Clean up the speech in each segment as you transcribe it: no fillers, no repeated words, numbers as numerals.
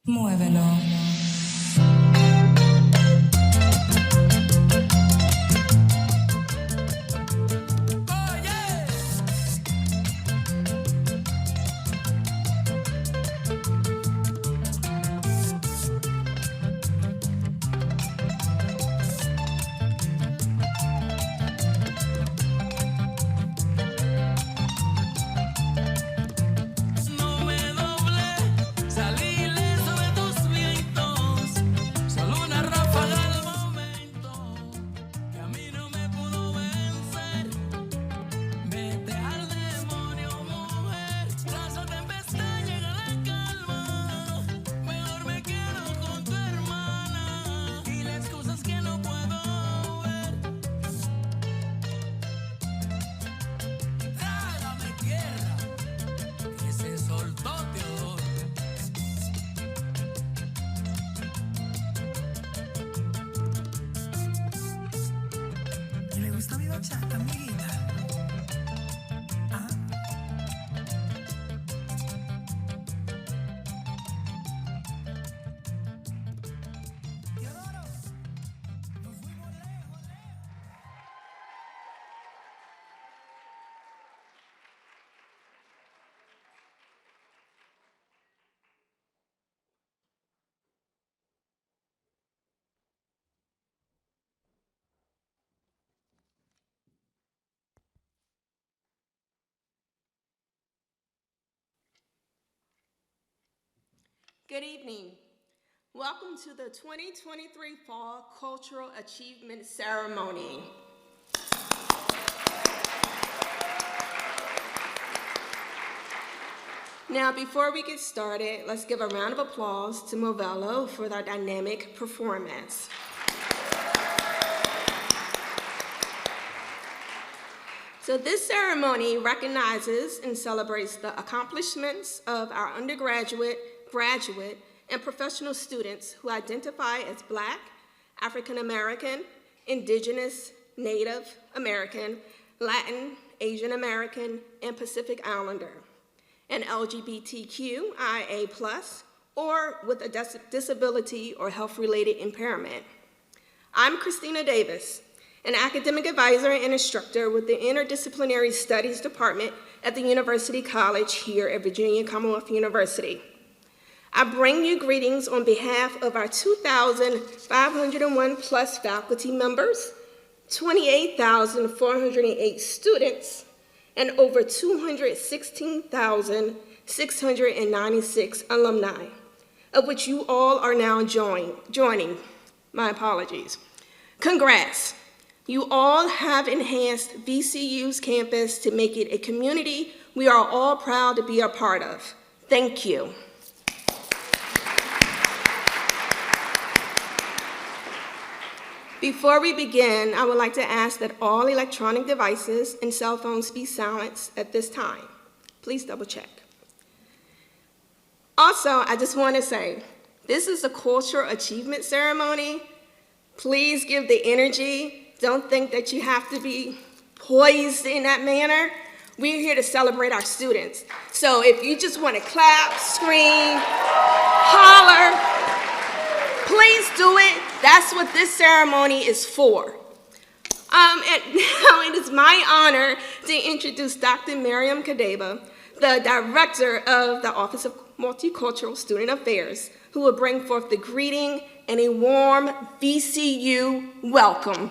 Muévelo. No me doblé, salí ileso de tus vientos, solo una ráfaga al momento, que a mí no me pudo vencer. Vete al demonio, mujer, tras la tempestad llega la calma, mejor me quedo con tu hermana, y las cosas que no puedo ver. Trágame tierra, que se soltó Teodoro. ¿Y le gusta mi bachata, amiguita? Ah. Teodoro, nos fuimos lejos, lejos. Good evening. Welcome to the 2023 Fall Cultural Achievement Ceremony. Now, before we get started, let's give a round of applause to Movello for their dynamic performance. So this ceremony recognizes and celebrates the accomplishments of our undergraduate, graduate, and professional students who identify as Black, African American, Indigenous, Native American, Latin, Asian American, and Pacific Islander, and LGBTQIA+, or with a disability or health-related impairment. I'm Christina Davis, an academic advisor and instructor with the Interdisciplinary Studies Department at the University College here at Virginia Commonwealth University. I bring you greetings on behalf of our 2,501 plus faculty members, 28,408 students, and over 216,696 alumni, of which you all are now joining. My apologies. Congrats. You all have enhanced VCU's campus to make it a community we are all proud to be a part of. Thank you. Before we begin, I would like to ask that all electronic devices and cell phones be silenced at this time. Please double check. Also, I just want to say, this is a cultural achievement ceremony. Please give the energy. Don't think that you have to be poised in that manner. We're here to celebrate our students. So if you just want to clap, scream, holler, please do it. That's what this ceremony is for. And now it is my honor to introduce Dr. Miriam Kadeba, the Director of the Office of Multicultural Student Affairs, who will bring forth the greeting and a warm VCU welcome.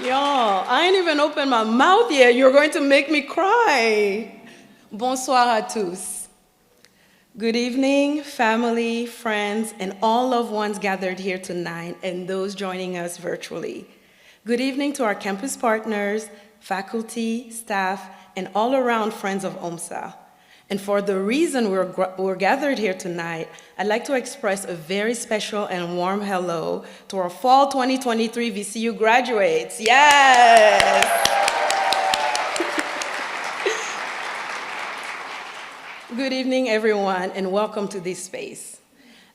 Y'all, I ain't even opened my mouth yet. You're going to make me cry. Bonsoir à tous. Good evening, family, friends, and all loved ones gathered here tonight and those joining us virtually. Good evening to our campus partners, faculty, staff, and all-around friends of OMSA. And for the reason we're gathered here tonight, I'd like to express a very special and warm hello to our Fall 2023 VCU graduates. Yes! Good evening, everyone, and welcome to this space.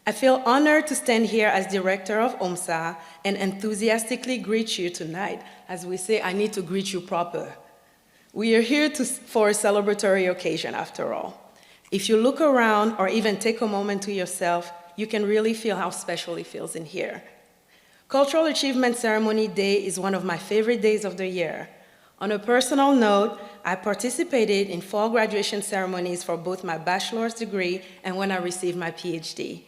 I feel honored to stand here as director of OMSA and enthusiastically greet you tonight. As we say, I need to greet you proper. We are here for a celebratory occasion, after all. If you look around or even take a moment to yourself, you can really feel how special it feels in here. Cultural Achievement Ceremony Day is one of my favorite days of the year. On a personal note, I participated in fall graduation ceremonies for both my bachelor's degree and when I received my PhD.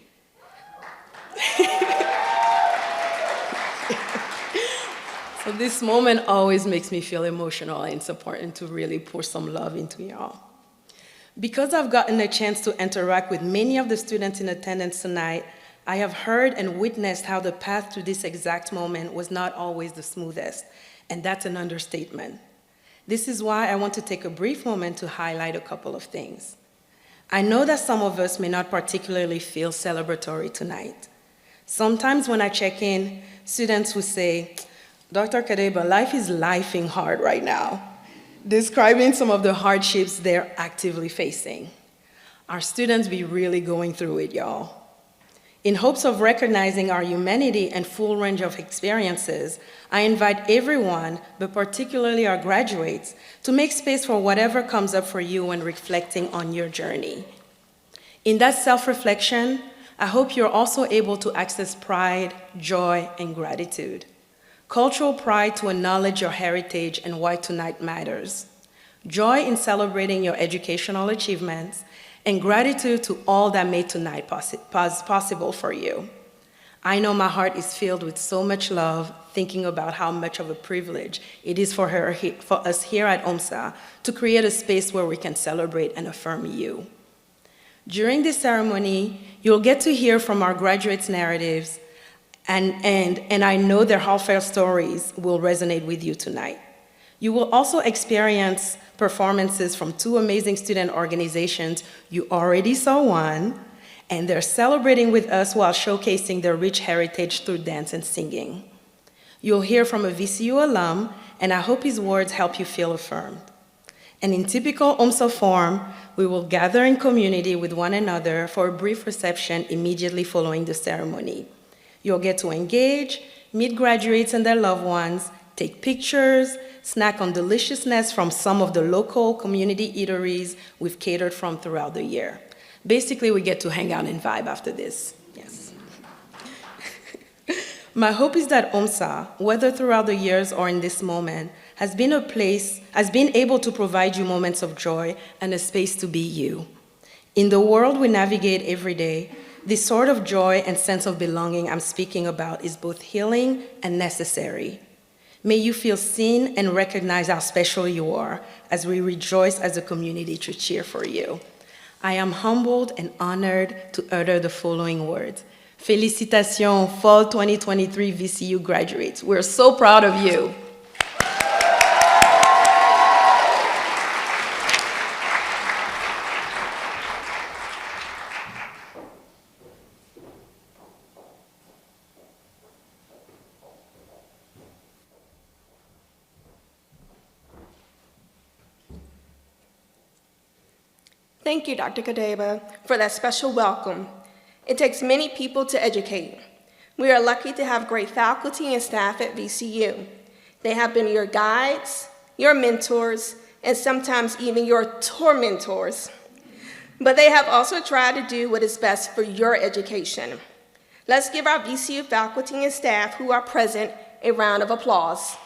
So this moment always makes me feel emotional, and it's important to really pour some love into y'all. Because I've gotten a chance to interact with many of the students in attendance tonight, I have heard and witnessed how the path to this exact moment was not always the smoothest, and that's an understatement. This is why I want to take a brief moment to highlight a couple of things. I know that some of us may not particularly feel celebratory tonight. Sometimes when I check in, students will say, "Dr. Kadeba, life is lifing hard right now," describing some of the hardships they're actively facing. Our students be really going through it, y'all. In hopes of recognizing our humanity and full range of experiences, I invite everyone, but particularly our graduates, to make space for whatever comes up for you when reflecting on your journey. In that self-reflection, I hope you're also able to access pride, joy, and gratitude. Cultural pride to acknowledge your heritage and why tonight matters. Joy in celebrating your educational achievements, and gratitude to all that made tonight possible for you. I know my heart is filled with so much love thinking about how much of a privilege it is for us here at OMSA to create a space where we can celebrate and affirm you. During this ceremony, you'll get to hear from our graduates' narratives, and I know their heartfelt stories will resonate with you tonight. You will also experience performances from two amazing student organizations. You already saw one, and they're celebrating with us while showcasing their rich heritage through dance and singing. You'll hear from a VCU alum, and I hope his words help you feel affirmed. And in typical OMSA form, we will gather in community with one another for a brief reception immediately following the ceremony. You'll get to engage, meet graduates and their loved ones, take pictures, snack on deliciousness from some of the local community eateries we've catered from throughout the year. Basically, we get to hang out and vibe after this. Yes. My hope is that OMSA, whether throughout the years or in this moment, has been able to provide you moments of joy and a space to be you. In the world we navigate every day, this sort of joy and sense of belonging I'm speaking about is both healing and necessary. May you feel seen and recognize how special you are as we rejoice as a community to cheer for you. I am humbled and honored to utter the following words. Félicitations, Fall 2023 VCU graduates. We're so proud of you. Thank you, Dr. Kadeba, for that special welcome. It takes many people to educate. We are lucky to have great faculty and staff at VCU. They have been your guides, your mentors, and sometimes even your tormentors. But they have also tried to do what is best for your education. Let's give our VCU faculty and staff who are present a round of applause.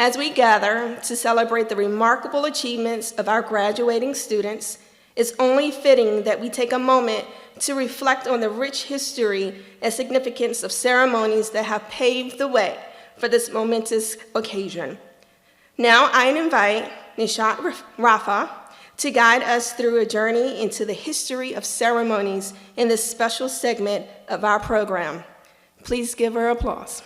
As we gather to celebrate the remarkable achievements of our graduating students, it's only fitting that we take a moment to reflect on the rich history and significance of ceremonies that have paved the way for this momentous occasion. Now I invite Nishat Rafa to guide us through a journey into the history of ceremonies in this special segment of our program. Please give her applause.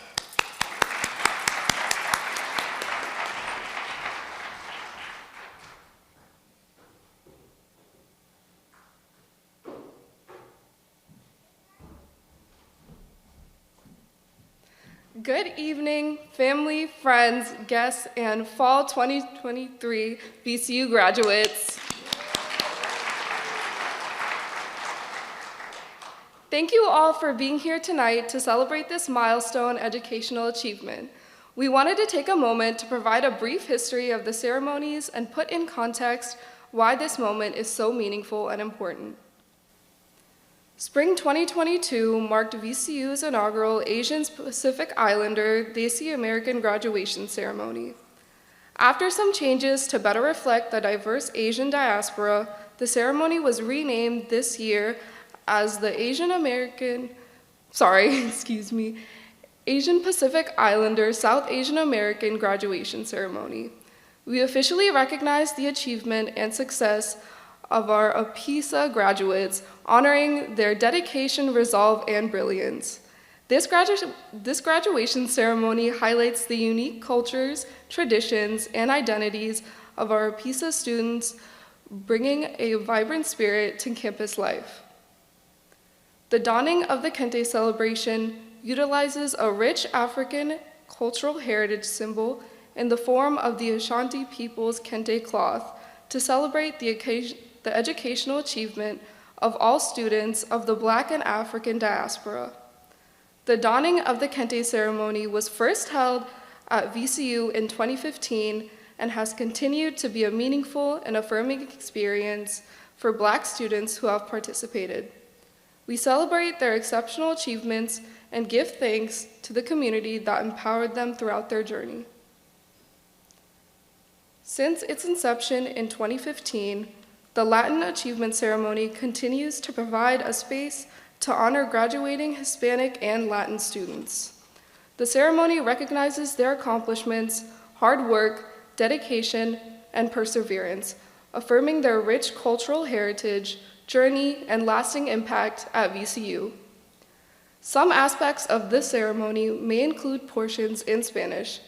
Good Good evening, family, friends, guests, and Fall 2023 VCU graduates. Thank you all for being here tonight to celebrate this milestone educational achievement. We wanted to take a moment to provide a brief history of the ceremonies and put in context why this moment is so meaningful and important. Spring 2022 marked VCU's inaugural Asian Pacific Islander Desi American graduation ceremony. After some changes to better reflect the diverse Asian diaspora, the ceremony was renamed this year as the Asian Pacific Islander South Asian American graduation ceremony. We officially recognize the achievement and success of our APISA graduates, honoring their dedication, resolve, and brilliance. This graduation ceremony highlights the unique cultures, traditions, and identities of our APISA students, bringing a vibrant spirit to campus life. The dawning of the Kente celebration utilizes a rich African cultural heritage symbol in the form of the Ashanti people's Kente cloth to celebrate the educational achievement of all students of the Black and African diaspora. The dawning of the Kente ceremony was first held at VCU in 2015 and has continued to be a meaningful and affirming experience for Black students who have participated. We celebrate their exceptional achievements and give thanks to the community that empowered them throughout their journey. Since its inception in 2015, the Latin Achievement Ceremony continues to provide a space to honor graduating Hispanic and Latin students. The ceremony recognizes their accomplishments, hard work, dedication, and perseverance, affirming their rich cultural heritage, journey, and lasting impact at VCU. Some aspects of this ceremony may include portions in Spanish,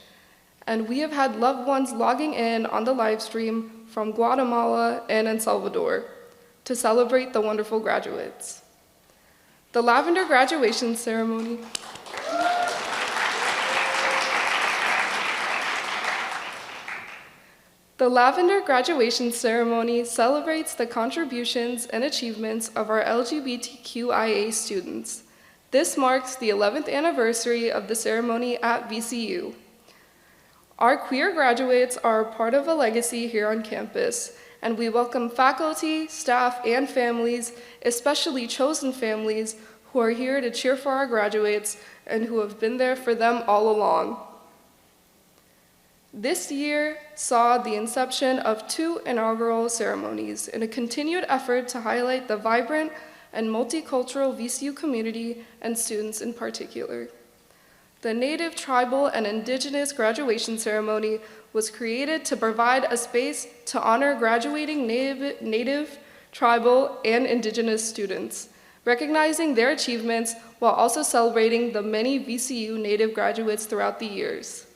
and we have had loved ones logging in on the live stream from Guatemala and El Salvador to celebrate the wonderful graduates. The Lavender graduation ceremony The Lavender graduation ceremony celebrates the contributions and achievements of our LGBTQIA students. This marks the 11th anniversary of the ceremony at VCU. Our queer graduates are part of a legacy here on campus, and we welcome faculty, staff, and families, especially chosen families, who are here to cheer for our graduates and who have been there for them all along. This year saw the inception of 2 inaugural ceremonies in a continued effort to highlight the vibrant and multicultural VCU community and students in particular. The Native, Tribal, and Indigenous graduation ceremony was created to provide a space to honor graduating Native, Tribal, and Indigenous students, recognizing their achievements while also celebrating the many VCU Native graduates throughout the years.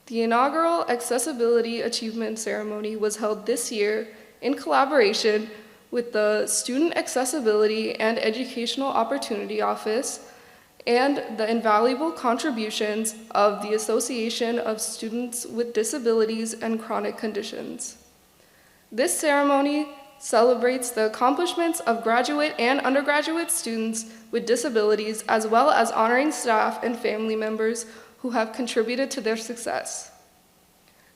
The inaugural Accessibility Achievement Ceremony was held this year in collaboration with the Student Accessibility and Educational Opportunity Office and the invaluable contributions of the Association of Students with Disabilities and Chronic Conditions. This ceremony celebrates the accomplishments of graduate and undergraduate students with disabilities, as well as honoring staff and family members who have contributed to their success.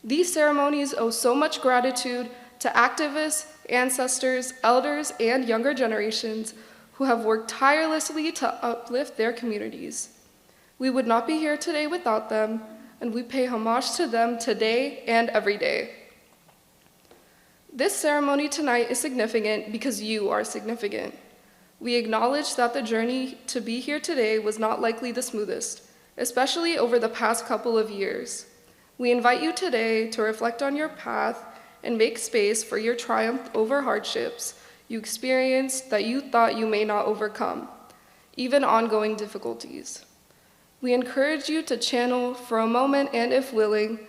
These ceremonies owe so much gratitude to activists, ancestors, elders, and younger generations who have worked tirelessly to uplift their communities. We would not be here today without them, and we pay homage to them today and every day. This ceremony tonight is significant because you are significant. We acknowledge that the journey to be here today was not likely the smoothest, especially over the past couple of years. We invite you today to reflect on your path and make space for your triumph over hardships you experienced that you thought you may not overcome, even ongoing difficulties. We encourage you to channel for a moment, and if willing,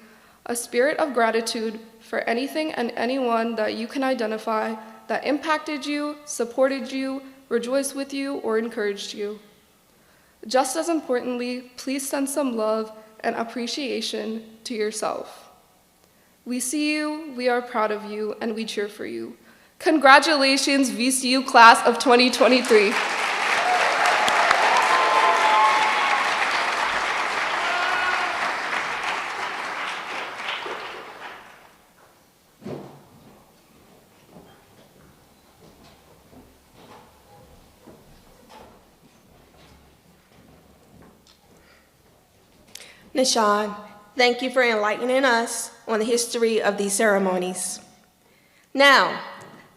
a spirit of gratitude for anything and anyone that you can identify that impacted you, supported you, rejoiced with you, or encouraged you. Just as importantly, please send some love and appreciation to yourself. We see you, we are proud of you, and we cheer for you. Congratulations, VCU class of 2023. Nishan, thank you for enlightening us on the history of these ceremonies. Now,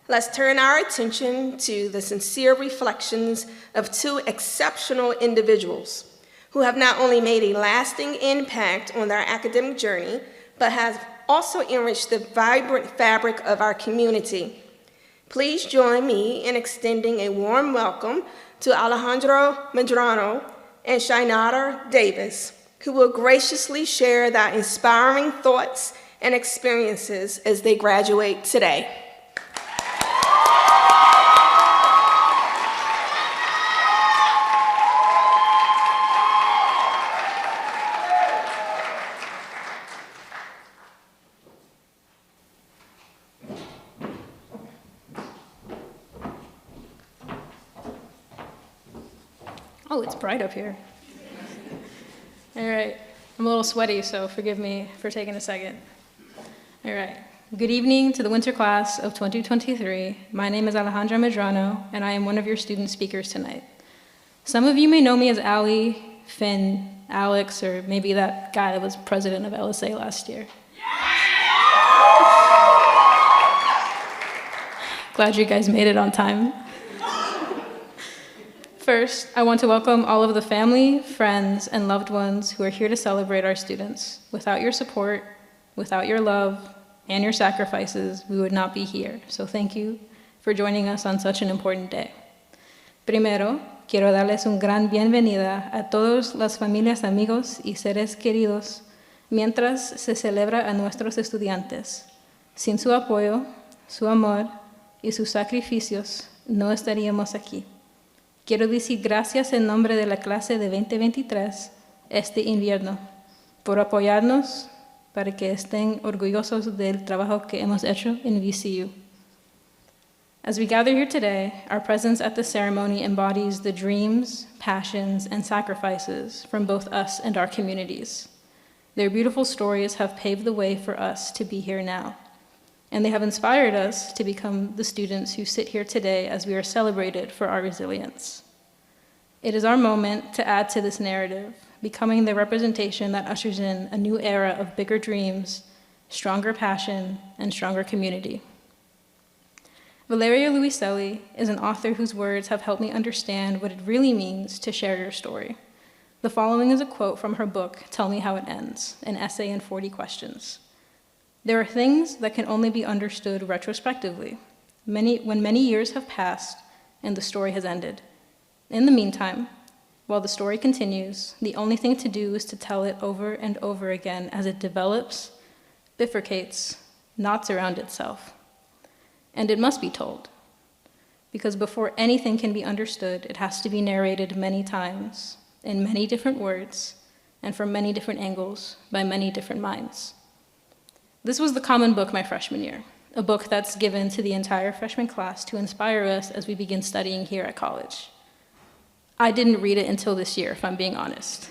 let's turn our attention to the sincere reflections of two exceptional individuals who have not only made a lasting impact on their academic journey, but have also enriched the vibrant fabric of our community. Please join me in extending a warm welcome to Alejandro Medrano and Shainara Davis, who will graciously share their inspiring thoughts and experiences as they graduate today. Oh, it's bright up here. All right, I'm a little sweaty, so forgive me for taking a second. All right, good evening to the winter class of 2023. My name is Alejandra Medrano, and I am one of your student speakers tonight. Some of you may know me as Allie, Finn, Alex, or maybe that guy that was president of LSA last year. Glad you guys made it on time. First, I want to welcome all of the family, friends, and loved ones who are here to celebrate our students. Without your support, without your love, and your sacrifices, we would not be here. So thank you for joining us on such an important day. Primero, quiero darles un gran bienvenida a todas las familias, amigos y seres queridos mientras se celebra a nuestros estudiantes. Sin su apoyo, su amor y sus sacrificios, no estaríamos aquí. Quiero decir gracias en nombre de la clase de 2023 este invierno por apoyarnos para que estén orgullosos del trabajo que hemos hecho en VCU. As we gather here today, our presence at the ceremony embodies the dreams, passions, and sacrifices from both us and our communities. Their beautiful stories have paved the way for us to be here now, and they have inspired us to become the students who sit here today as we are celebrated for our resilience. It is our moment to add to this narrative, becoming the representation that ushers in a new era of bigger dreams, stronger passion, and stronger community. Valeria Luiselli is an author whose words have helped me understand what it really means to share your story. The following is a quote from her book, Tell Me How It Ends, an essay in 40 questions. There are things that can only be understood retrospectively, when many years have passed and the story has ended. In the meantime, while the story continues, the only thing to do is to tell it over and over again as it develops, bifurcates, knots around itself. And it must be told, because before anything can be understood, it has to be narrated many times, in many different words, and from many different angles, by many different minds. This was the Common Book my freshman year, a book that's given to the entire freshman class to inspire us as we begin studying here at college. I didn't read it until this year, if I'm being honest.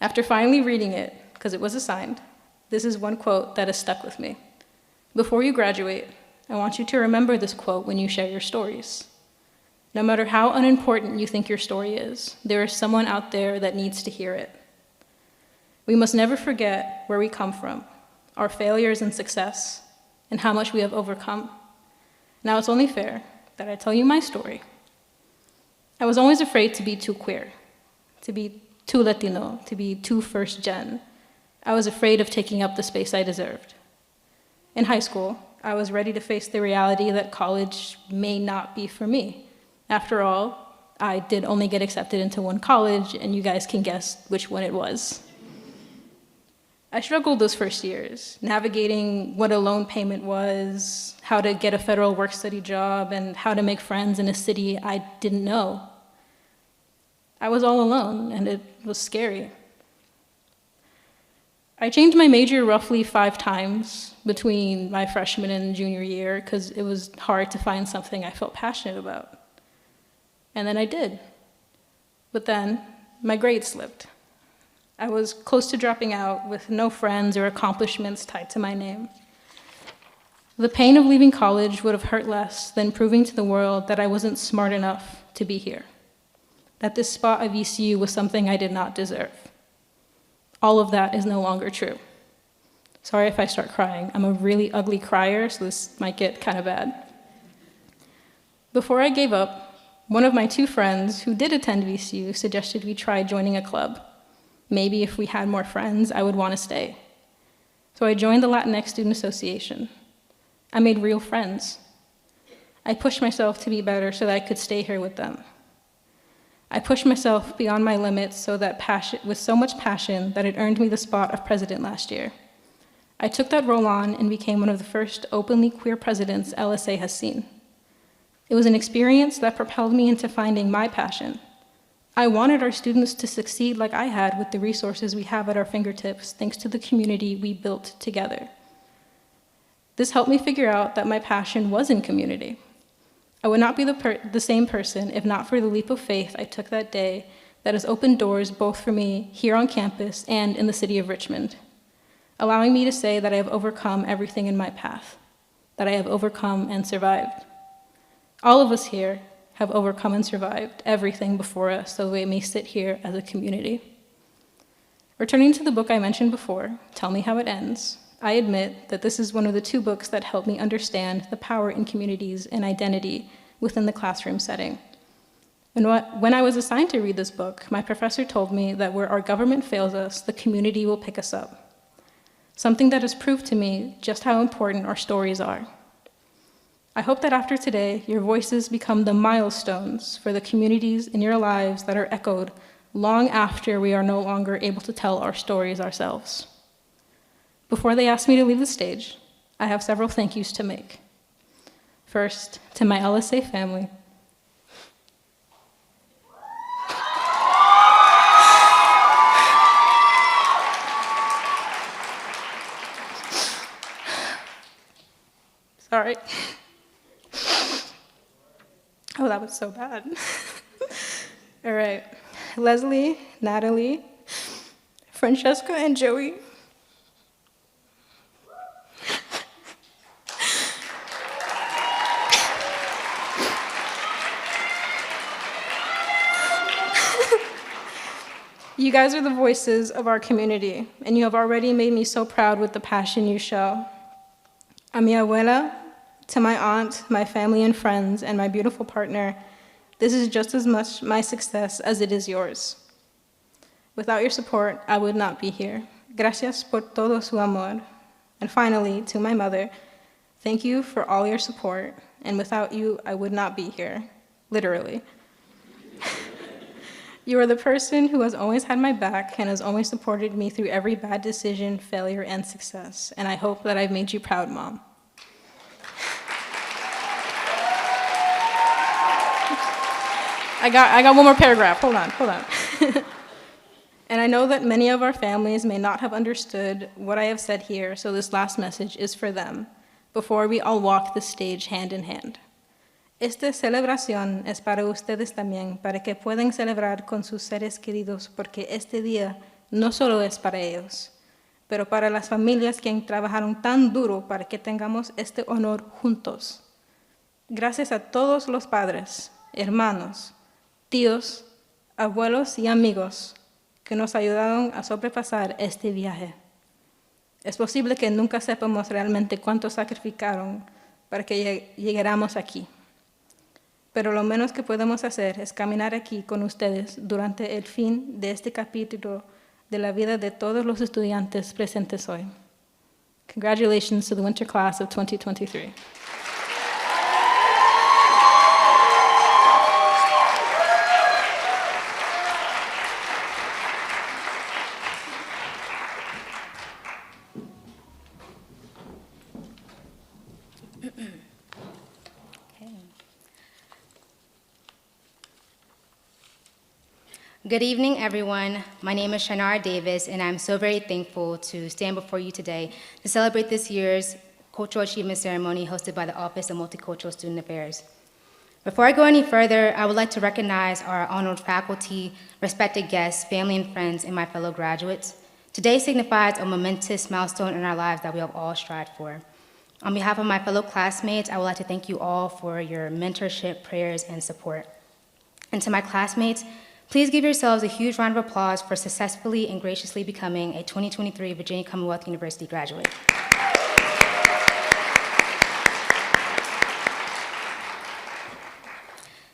After finally reading it, because it was assigned, this is one quote that has stuck with me. Before you graduate, I want you to remember this quote when you share your stories. No matter how unimportant you think your story is, there is someone out there that needs to hear it. We must never forget where we come from, our failures and success, and how much we have overcome. Now it's only fair that I tell you my story. I was always afraid to be too queer, to be too Latino, to be too first gen. I was afraid of taking up the space I deserved. In high school, I was ready to face the reality that college may not be for me. After all, I did only get accepted into one college, and you guys can guess which one it was. I struggled those first years, navigating what a loan payment was, how to get a federal work-study job, and how to make friends in a city I didn't know. I was all alone, and it was scary. I changed my major roughly 5 times between my freshman and junior year because it was hard to find something I felt passionate about. And then I did. But then my grades slipped. I was close to dropping out with no friends or accomplishments tied to my name. The pain of leaving college would have hurt less than proving to the world that I wasn't smart enough to be here, that this spot at VCU was something I did not deserve. All of that is no longer true. Sorry if I start crying. I'm a really ugly crier, so this might get kind of bad. Before I gave up, one of my 2 friends who did attend VCU suggested we try joining a club. Maybe if we had more friends, I would want to stay. So I joined the Latinx Student Association. I made real friends. I pushed myself to be better so that I could stay here with them. I pushed myself beyond my limits so that with so much passion that it earned me the spot of president last year. I took that role on and became one of the first openly queer presidents LSA has seen. It was an experience that propelled me into finding my passion. I wanted our students to succeed like I had with the resources we have at our fingertips thanks to the community we built together. This helped me figure out that my passion was in community. I would not be the same person if not for the leap of faith I took that day that has opened doors both for me here on campus and in the city of Richmond, allowing me to say that I have overcome everything in my path, that I have overcome and survived. All of us here have overcome and survived everything before us so we may sit here as a community. Returning to the book I mentioned before, Tell Me How It Ends, I admit that this is one of the 2 books that helped me understand the power in communities and identity within the classroom setting. And when I was assigned to read this book, my professor told me that where our government fails us, the community will pick us up. Something that has proved to me just how important our stories are. I hope that after today, your voices become the milestones for the communities in your lives that are echoed long after we are no longer able to tell our stories ourselves. Before they ask me to leave the stage, I have several thank yous to make. First, to my LSA family. Sorry. Oh, that was so bad. All right. Leslie, Natalie, Francesca, and Joey. You guys are the voices of our community, and you have already made me so proud with the passion you show. A mi abuela, to my aunt, my family and friends, and my beautiful partner, this is just as much my success as it is yours. Without your support, I would not be here. Gracias por todo su amor. And finally, to my mother, thank you for all your support, and without you, I would not be here, literally. You are the person who has always had my back and has always supported me through every bad decision, failure, and success, and I hope that I've made you proud, Mom. I got one more paragraph. Hold on. And I know that many of our families may not have understood what I have said here, so this last message is for them, before we all walk the stage hand in hand. Esta celebración es para ustedes también, para que puedan celebrar con sus seres queridos, porque este día no solo es para ellos, pero para las familias que trabajaron tan duro para que tengamos este honor juntos. Gracias a todos los padres, hermanos, tíos, abuelos y amigos que nos ayudaron a sobrepasar este viaje. Es posible que nunca sepamos realmente cuánto sacrificaron para que llegáramos aquí. Pero lo menos que podemos hacer es caminar aquí con ustedes durante el fin de este capítulo de la vida de todos los estudiantes presentes hoy. Congratulations to the winter class of 2023. Good evening, everyone. My name is Shannara Davis, and I'm so very thankful to stand before you today to celebrate this year's Cultural Achievement Ceremony hosted by the Office of Multicultural Student Affairs. Before I go any further, I would like to recognize our honored faculty, respected guests, family and friends, and my fellow graduates. Today signifies a momentous milestone in our lives that we have all strived for. On behalf of my fellow classmates, I would like to thank you all for your mentorship, prayers, and support. And to my classmates, please give yourselves a huge round of applause for successfully and graciously becoming a 2023 Virginia Commonwealth University graduate.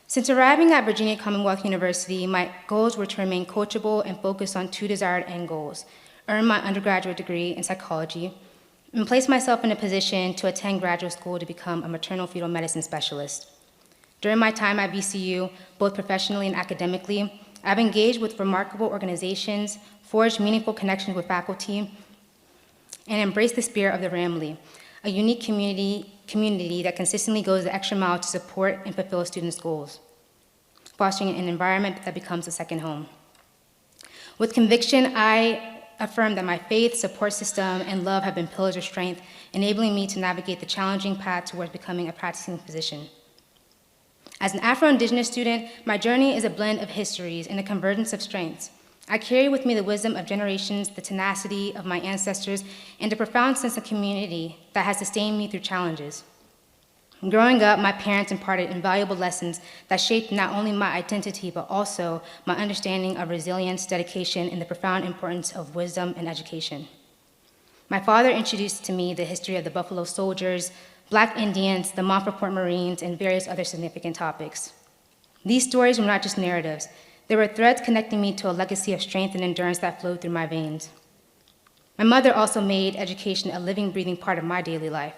Since arriving at Virginia Commonwealth University, my goals were to remain coachable and focus on two desired end goals: earn my undergraduate degree in psychology, and place myself in a position to attend graduate school to become a maternal fetal medicine specialist. During my time at VCU, both professionally and academically, I've engaged with remarkable organizations, forged meaningful connections with faculty, and embraced the spirit of the Ramley, a unique community that consistently goes the extra mile to support and fulfill students' goals, fostering an environment that becomes a second home. With conviction, I affirm that my faith, support system, and love have been pillars of strength, enabling me to navigate the challenging path towards becoming a practicing physician. As an Afro-Indigenous student, my journey is a blend of histories and a convergence of strengths. I carry with me the wisdom of generations, the tenacity of my ancestors, and a profound sense of community that has sustained me through challenges. Growing up, my parents imparted invaluable lessons that shaped not only my identity, but also my understanding of resilience, dedication, and the profound importance of wisdom and education. My father introduced to me the history of the Buffalo Soldiers, Black Indians, the Montfort Marines, and various other significant topics. These stories were not just narratives. They were threads connecting me to a legacy of strength and endurance that flowed through my veins. My mother also made education a living, breathing part of my daily life.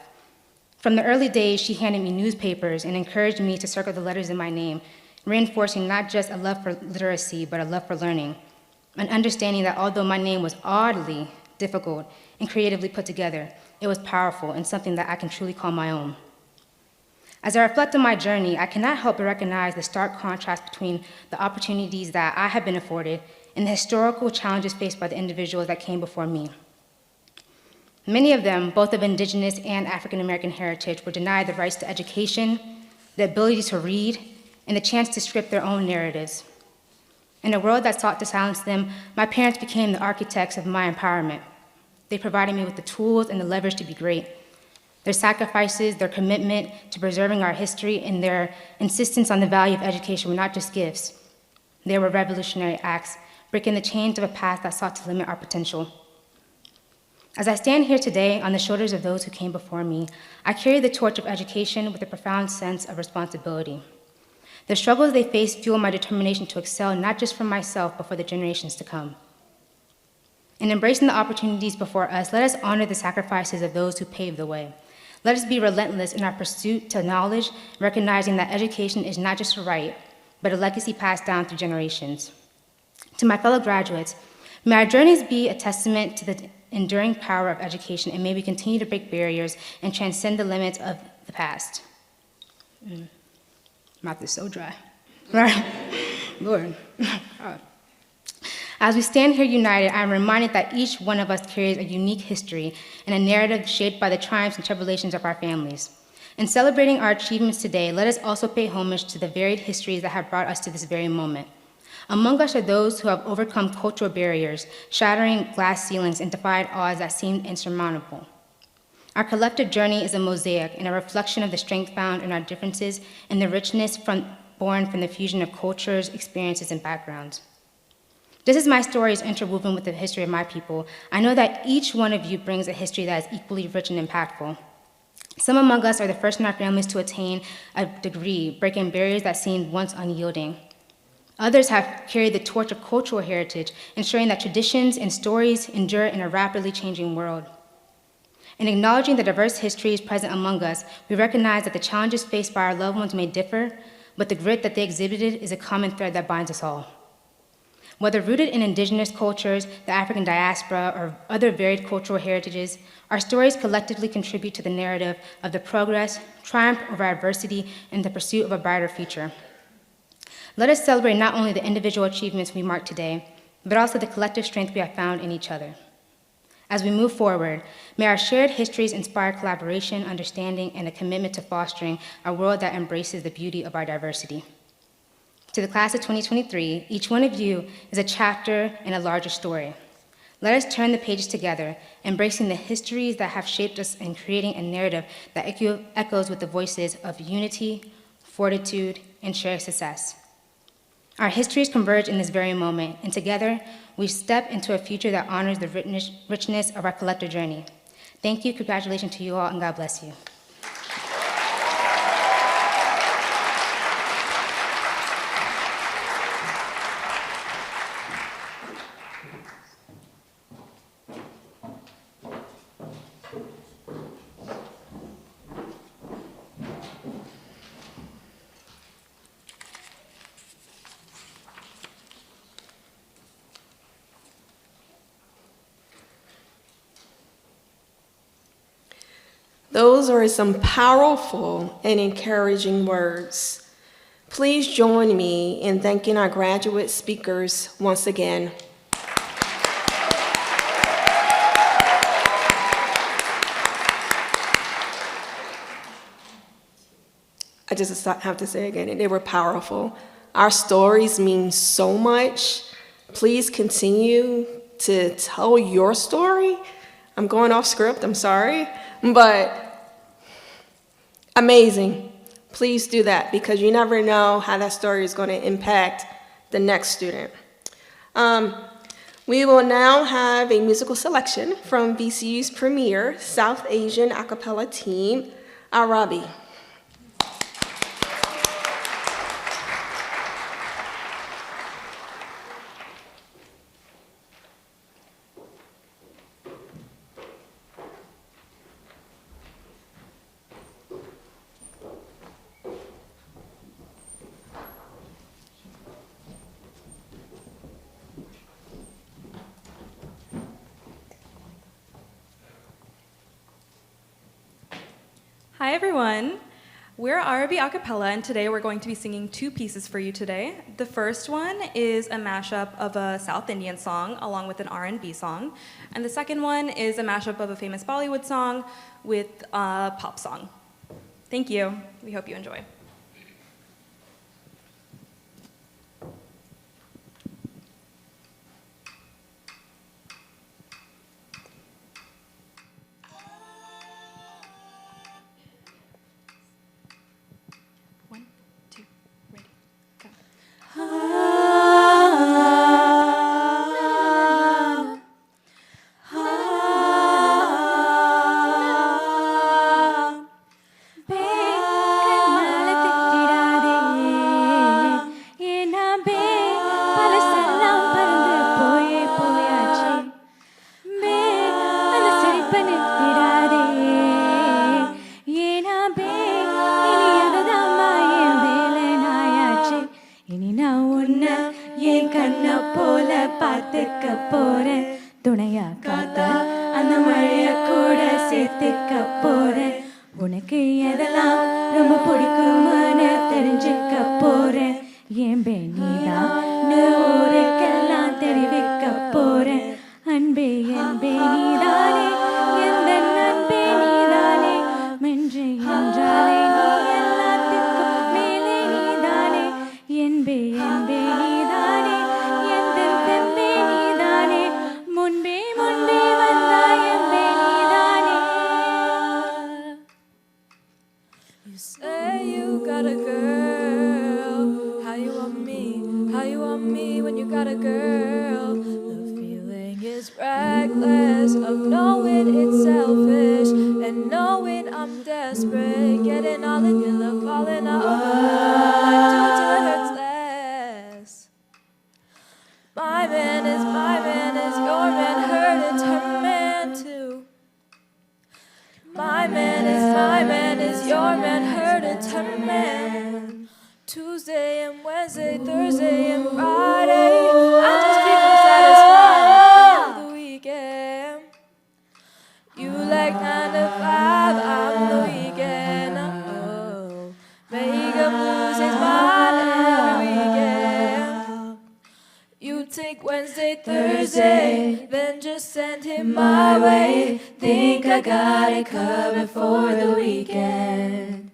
From the early days, she handed me newspapers and encouraged me to circle the letters in my name, reinforcing not just a love for literacy, but a love for learning, an understanding that although my name was oddly difficult and creatively put together, it was powerful and something that I can truly call my own. As I reflect on my journey, I cannot help but recognize the stark contrast between the opportunities that I have been afforded and the historical challenges faced by the individuals that came before me. Many of them, both of Indigenous and African American heritage, were denied the rights to education, the ability to read, and the chance to script their own narratives. In a world that sought to silence them, my parents became the architects of my empowerment. They provided me with the tools and the leverage to be great. Their sacrifices, their commitment to preserving our history, and their insistence on the value of education were not just gifts. They were revolutionary acts, breaking the chains of a past that sought to limit our potential. As I stand here today on the shoulders of those who came before me, I carry the torch of education with a profound sense of responsibility. The struggles they faced fuel my determination to excel not just for myself, but for the generations to come. In embracing the opportunities before us, let us honor the sacrifices of those who paved the way. Let us be relentless in our pursuit to knowledge, recognizing that education is not just a right, but a legacy passed down through generations. To my fellow graduates, may our journeys be a testament to the enduring power of education, and may we continue to break barriers and transcend the limits of the past. Mouth is so dry. Lord. As we stand here united, I am reminded that each one of us carries a unique history and a narrative shaped by the triumphs and tribulations of our families. In celebrating our achievements today, let us also pay homage to the varied histories that have brought us to this very moment. Among us are those who have overcome cultural barriers, shattering glass ceilings and defied odds that seemed insurmountable. Our collective journey is a mosaic and a reflection of the strength found in our differences and the richness born from the fusion of cultures, experiences, and backgrounds. Just as my story is interwoven with the history of my people, I know that each one of you brings a history that is equally rich and impactful. Some among us are the first in our families to attain a degree, breaking barriers that seemed once unyielding. Others have carried the torch of cultural heritage, ensuring that traditions and stories endure in a rapidly changing world. In acknowledging the diverse histories present among us, we recognize that the challenges faced by our loved ones may differ, but the grit that they exhibited is a common thread that binds us all. Whether rooted in indigenous cultures, the African diaspora, or other varied cultural heritages, our stories collectively contribute to the narrative of the progress, triumph over adversity, and the pursuit of a brighter future. Let us celebrate not only the individual achievements we mark today, but also the collective strength we have found in each other. As we move forward, may our shared histories inspire collaboration, understanding, and a commitment to fostering a world that embraces the beauty of our diversity. To the class of 2023, each one of you is a chapter in a larger story. Let us turn the pages together, embracing the histories that have shaped us and creating a narrative that echoes with the voices of unity, fortitude, and shared success. Our histories converge in this very moment, and together, we step into a future that honors the richness of our collective journey. Thank you, congratulations to you all, and God bless you. Those are some powerful and encouraging words. Please join me in thanking our graduate speakers once again. I just have to say again, they were powerful. Our stories mean so much. Please continue to tell your story. I'm going off script, I'm sorry, but amazing. Please do that because you never know how that story is going to impact the next student. We will now have a musical selection from VCU's premier South Asian a cappella team, Arabi. Hi everyone, we're Arabi a cappella and today we're going to be singing two pieces for you today. The first one is a mashup of a South Indian song along with an R&B song, and the second one is a mashup of a famous Bollywood song with a pop song. Thank you, we hope you enjoy. Make him lose his mind every weekend. say, then just send him my way. Think I got it covered for the weekend.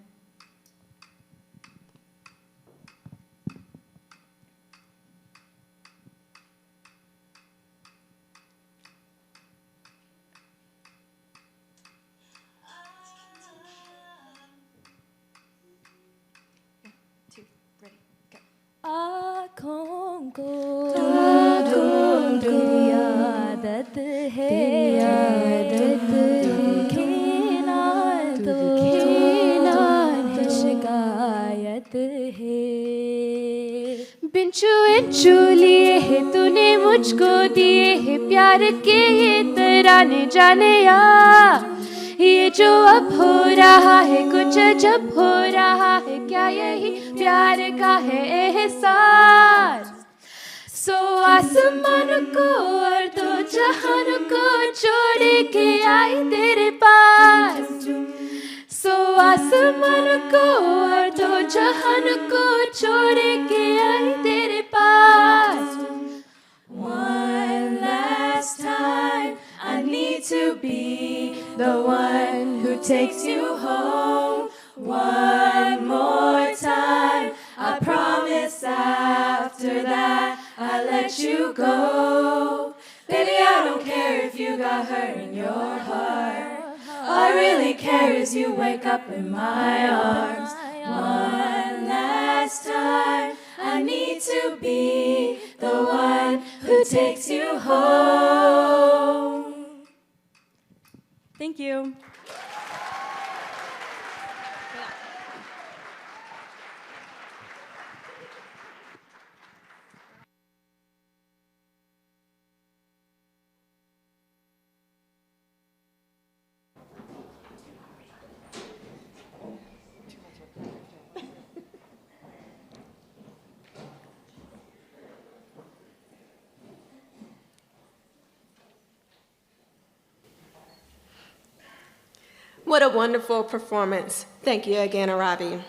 आँखों को तेरी आदत है खेना तो शिकायत है बिन छुए छू लिए है तूने मुझको दिए है प्यार के ये तराने जाने यार ये जो अब हो रहा है कुछ अजब हो रहा है क्या यही प्यार का है एहसास सो आसमान को और तो जहान को छोड़ के आई तेरे पास सो आसमान को और तो जहान को छोड़ के आई तेरे पास One last time, I need to be the one who takes you home. One more time, I promise after that I'll let you go. Baby, I don't care if you got hurt in your heart. All I really care is you wake up in my arms. One last time, I need to be the one who takes you home. Thank you. What a wonderful performance. Thank you again, Arabi.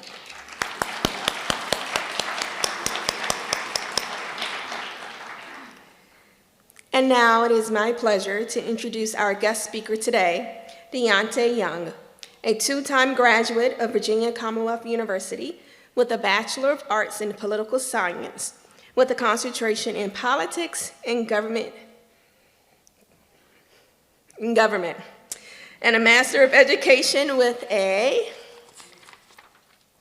And now it is my pleasure to introduce our guest speaker today, Deontay Young, a two-time graduate of Virginia Commonwealth University with a Bachelor of Arts in Political Science, with a concentration in politics and government, and a Master of Education with a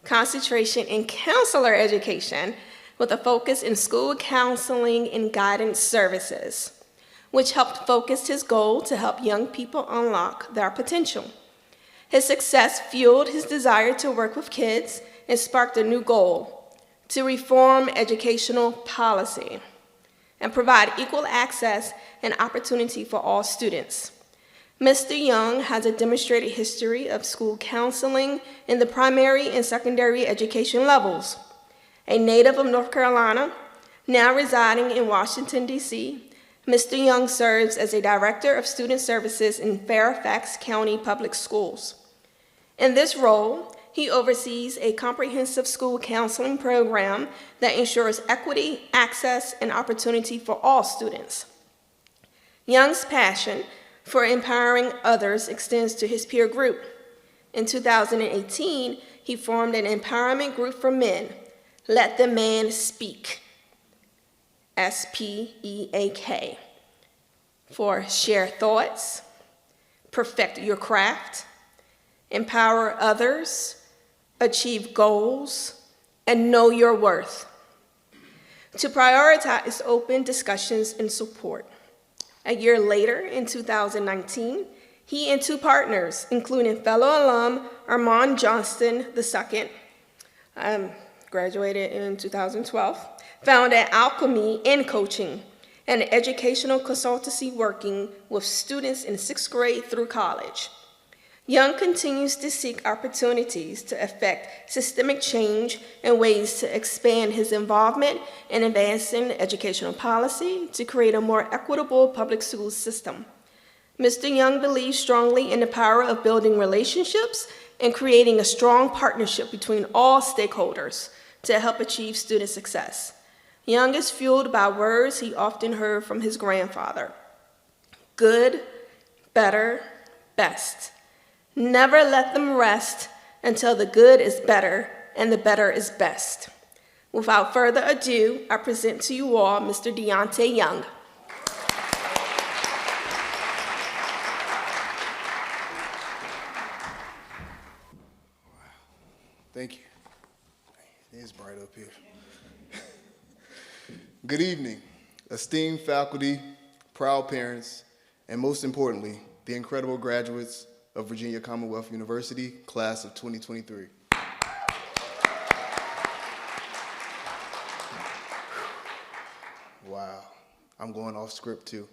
concentration in counselor education with a focus in school counseling and guidance services, which helped focus his goal to help young people unlock their potential. His success fueled his desire to work with kids and sparked a new goal, to reform educational policy and provide equal access and opportunity for all students. Mr. Young has a demonstrated history of school counseling in the primary and secondary education levels. A native of North Carolina, now residing in Washington, D.C., Mr. Young serves as a Director of Student Services in Fairfax County Public Schools. In this role, he oversees a comprehensive school counseling program that ensures equity, access, and opportunity for all students. Young's passion for empowering others extends to his peer group. In 2018, he formed an empowerment group for men, Let the Man Speak, SPEAK, for share thoughts, perfect your craft, empower others, achieve goals, and know your worth, to prioritize open discussions and support. A year later, in 2019, he and two partners, including fellow alum Armand Johnston II, graduated in 2012, founded Alchemy in Coaching, an educational consultancy working with students in 6th grade through college. Young continues to seek opportunities to effect systemic change and ways to expand his involvement in advancing educational policy to create a more equitable public school system. Mr. Young believes strongly in the power of building relationships and creating a strong partnership between all stakeholders to help achieve student success. Young is fueled by words he often heard from his grandfather. Good, better, best. Never let them rest until the good is better and the better is best. Without further ado, I present to you all Mr. Deontay Young. Thank you. It is bright up here. Good evening, esteemed faculty, proud parents, and most importantly, the incredible graduates of Virginia Commonwealth University, class of 2023. Wow, I'm going off script too.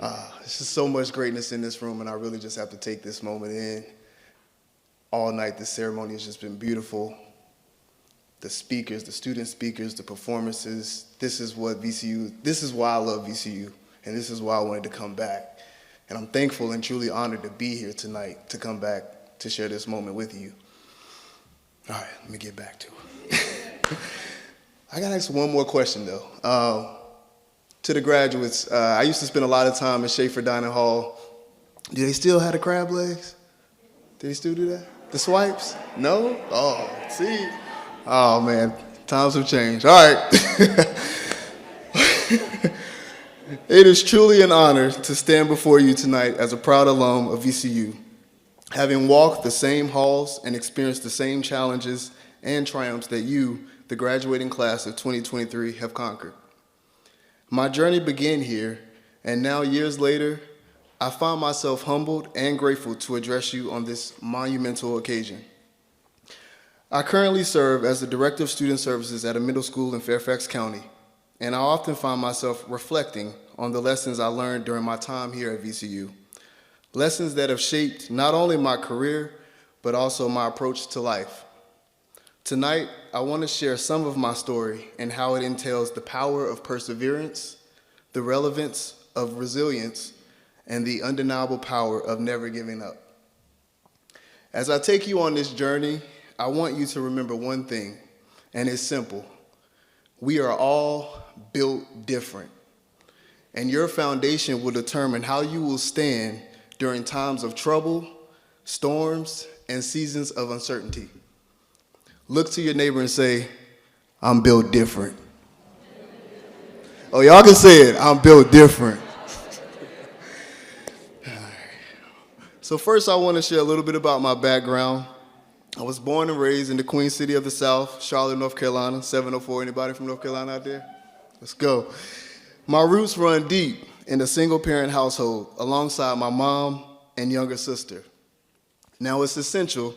There's just so much greatness in this room, and I really just have to take this moment in. All night, this ceremony has just been beautiful. The speakers, the student speakers, the performances, this is why I love VCU, and this is why I wanted to come back. And I'm thankful and truly honored to be here tonight, to come back to share this moment with you. All right, let me get back to it. I gotta ask one more question though. To the graduates, I used to spend a lot of time in Schaefer Dining Hall. Do they still have the crab legs? Do they still do that? The swipes? No? Oh, see? Oh man, times have changed. All right. It is truly an honor to stand before you tonight as a proud alum of VCU, having walked the same halls and experienced the same challenges and triumphs that you, the graduating class of 2023, have conquered. My journey began here, and now years later, I find myself humbled and grateful to address you on this monumental occasion. I currently serve as the Director of Student Services at a middle school in Fairfax County, and I often find myself reflecting on the lessons I learned during my time here at VCU. Lessons that have shaped not only my career, but also my approach to life. Tonight, I want to share some of my story and how it entails the power of perseverance, the relevance of resilience, and the undeniable power of never giving up. As I take you on this journey, I want you to remember one thing, and it's simple. We are all built different, and your foundation will determine how you will stand during times of trouble, storms, and seasons of uncertainty. Look to your neighbor and say, I'm built different. Oh, y'all can say it, I'm built different. So first I want to share a little bit about my background. I was born and raised in the Queen City of the South, Charlotte, North Carolina, 704. Anybody from North Carolina out there? Let's go. My roots run deep in a single-parent household alongside my mom and younger sister. Now, it's essential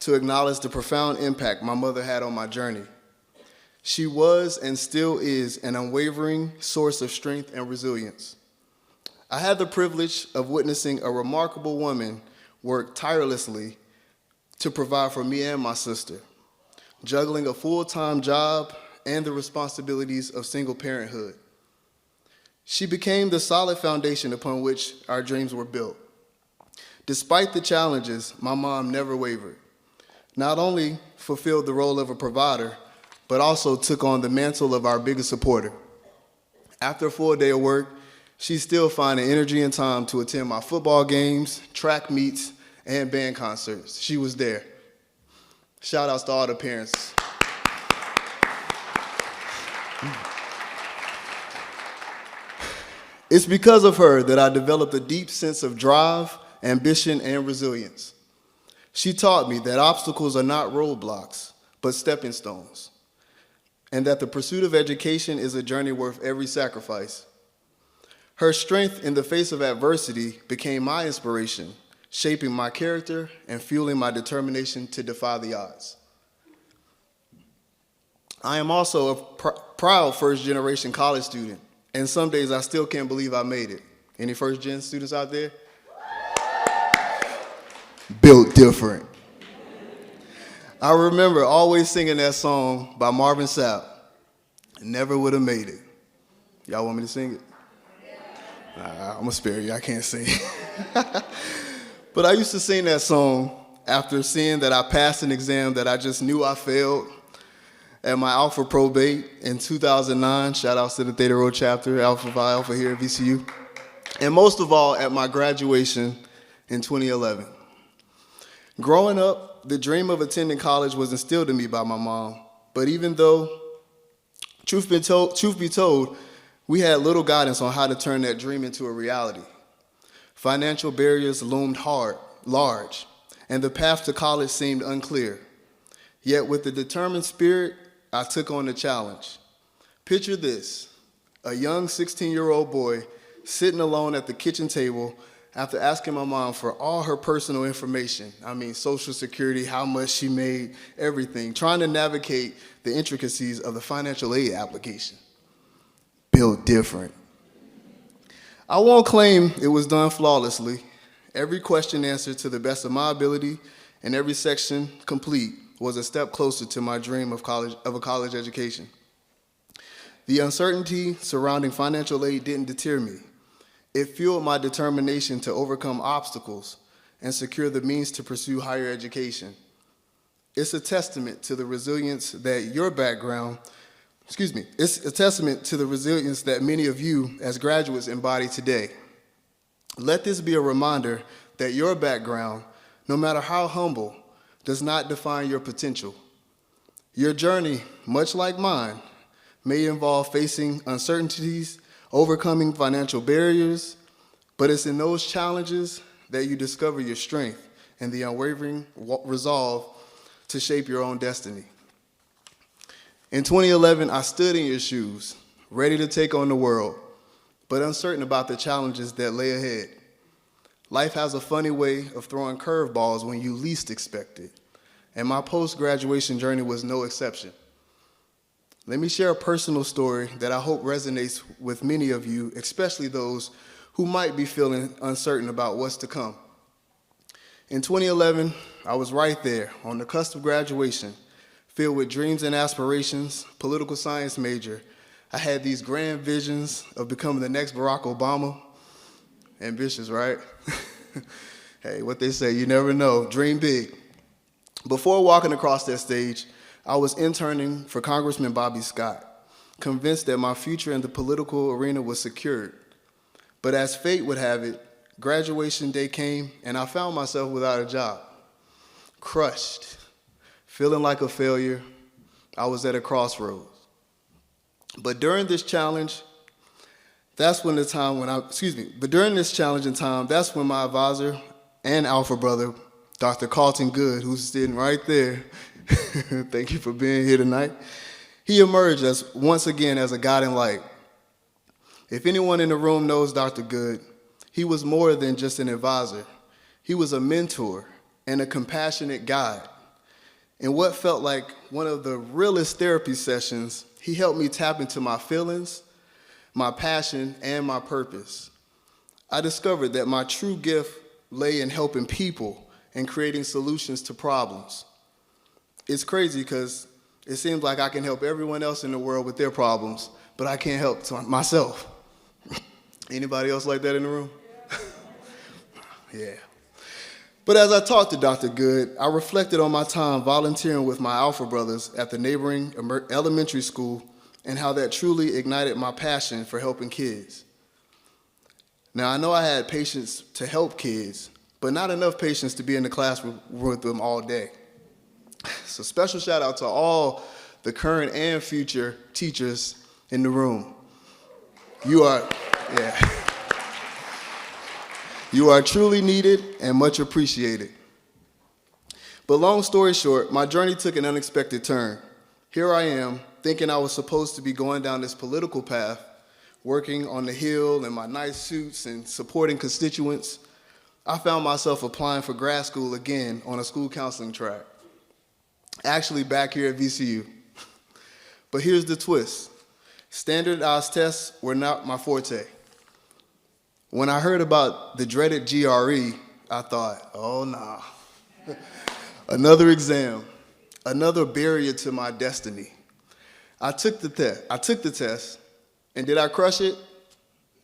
to acknowledge the profound impact my mother had on my journey. She was and still is an unwavering source of strength and resilience. I had the privilege of witnessing a remarkable woman work tirelessly to provide for me and my sister, juggling a full-time job and the responsibilities of single parenthood. She became the solid foundation upon which our dreams were built. Despite the challenges, my mom never wavered. Not only fulfilled the role of a provider, but also took on the mantle of our biggest supporter. After a full day of work, she still found the energy and time to attend my football games, track meets, and band concerts. She was there. Shout outs to all the parents. It's because of her that I developed a deep sense of drive, ambition, and resilience. She taught me that obstacles are not roadblocks, but stepping stones, and that the pursuit of education is a journey worth every sacrifice. Her strength in the face of adversity became my inspiration, shaping my character and fueling my determination to defy the odds. I am also a proud first-generation college student, and some days I still can't believe I made it. Any first-gen students out there? Built different. I remember always singing that song by Marvin Sapp, Never Would Have Made It. Y'all want me to sing it? I'm gonna spare you, I can't sing. But I used to sing that song after seeing that I passed an exam that I just knew I failed. at my Alpha probate in 2009. Shout outs to the Theta Rho chapter, Alpha Phi Alpha here at VCU. And most of all, at my graduation in 2011. Growing up, the dream of attending college was instilled in me by my mom. But even though, truth be told, we had little guidance on how to turn that dream into a reality. Financial barriers loomed large, and the path to college seemed unclear. Yet with a determined spirit, I took on the challenge. Picture this, a young 16-year-old boy sitting alone at the kitchen table after asking my mom for all her personal information. I mean, Social Security, how much she made, everything, trying to navigate the intricacies of the financial aid application. Built different. I won't claim it was done flawlessly. Every question answered to the best of my ability, and every section complete was a step closer to my dream of a college education. The uncertainty surrounding financial aid didn't deter me. It fueled my determination to overcome obstacles and secure the means to pursue higher education. It's a testament to the resilience that your background, it's a testament to the resilience that many of you as graduates embody today. Let this be a reminder that your background, no matter how humble, does not define your potential. Your journey, much like mine, may involve facing uncertainties, overcoming financial barriers, but it's in those challenges that you discover your strength and the unwavering resolve to shape your own destiny. In 2011, I stood in your shoes, ready to take on the world, but uncertain about the challenges that lay ahead. Life has a funny way of throwing curveballs when you least expect it, and my post-graduation journey was no exception. Let me share a personal story that I hope resonates with many of you, especially those who might be feeling uncertain about what's to come. In 2011, I was right there on the cusp of graduation, filled with dreams and aspirations, political science major. I had these grand visions of becoming the next Barack Obama. Ambitious, right? Hey, what they say, you never know, dream big. Before walking across that stage, I was interning for Congressman Bobby Scott, convinced that my future in the political arena was secured. But as fate would have it, graduation day came and I found myself without a job. Crushed, feeling like a failure, I was at a crossroads. But during this challenge, during this challenging time, that's when my advisor and alpha brother, Dr. Carlton Good, who's sitting right there, thank you for being here tonight, he emerged once again as a guiding light. If anyone in the room knows Dr. Good, he was more than just an advisor. He was a mentor and a compassionate guide. In what felt like one of the realest therapy sessions, he helped me tap into my feelings, my passion, and my purpose. I discovered that my true gift lay in helping people and creating solutions to problems. It's crazy because it seems like I can help everyone else in the world with their problems, but I can't help myself. Anybody else like that in the room? Yeah. But as I talked to Dr. Good, I reflected on my time volunteering with my alpha brothers at the neighboring elementary school and how that truly ignited my passion for helping kids. Now, I know I had patience to help kids, but not enough patience to be in the classroom with them all day. So special shout out to all the current and future teachers in the room. You are truly needed and much appreciated. But long story short, my journey took an unexpected turn. Here I am, thinking I was supposed to be going down this political path, working on the Hill in my nice suits and supporting constituents. I found myself applying for grad school again on a school counseling track. Actually back here at VCU. But here's the twist. Standardized tests were not my forte. When I heard about the dreaded GRE, I thought, oh nah. Another exam, another barrier to my destiny. I took the test, and did I crush it?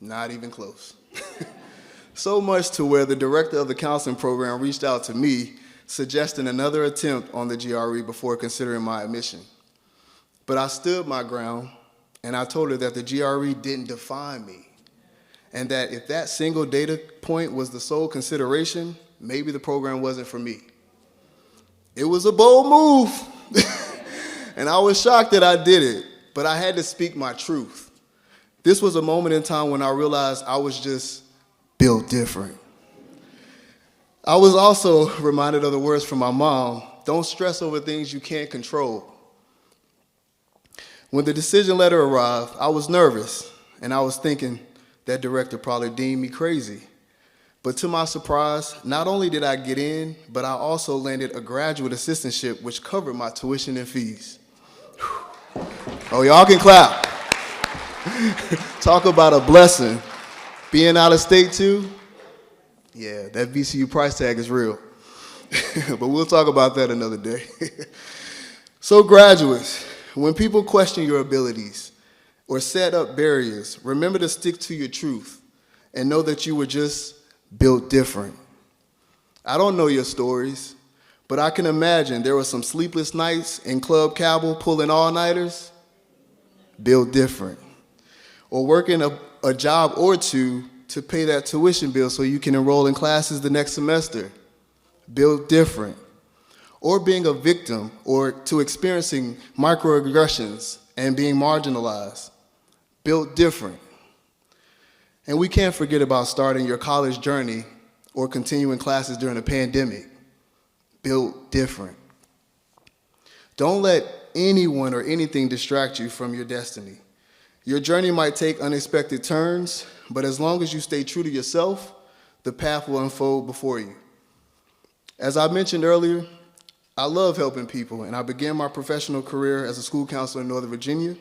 Not even close. So much to where the director of the counseling program reached out to me, suggesting another attempt on the GRE before considering my admission. But I stood my ground, and I told her that the GRE didn't define me, and that if that single data point was the sole consideration, maybe the program wasn't for me. It was a bold move, and I was shocked that I did it, but I had to speak my truth. This was a moment in time when I realized I was just built different. I was also reminded of the words from my mom, don't stress over things you can't control. When the decision letter arrived, I was nervous, and I was thinking that director probably deemed me crazy. But to my surprise, not only did I get in, but I also landed a graduate assistantship which covered my tuition and fees. Whew. Oh, y'all can clap. Talk about a blessing. Being out of state too, yeah, that VCU price tag is real. But we'll talk about that another day. So graduates, when people question your abilities or set up barriers, remember to stick to your truth and know that you were just built different. I don't know your stories, but I can imagine there were some sleepless nights in Club Cabell pulling all-nighters. Built different. Or working a job or two to pay that tuition bill so you can enroll in classes the next semester. Built different. Or being a victim or to experiencing microaggressions and being marginalized. Built different. And we can't forget about starting your college journey or continuing classes during a pandemic. Built different. Don't let anyone or anything distract you from your destiny. Your journey might take unexpected turns, but as long as you stay true to yourself, the path will unfold before you. As I mentioned earlier, I love helping people, and I began my professional career as a school counselor in Northern Virginia.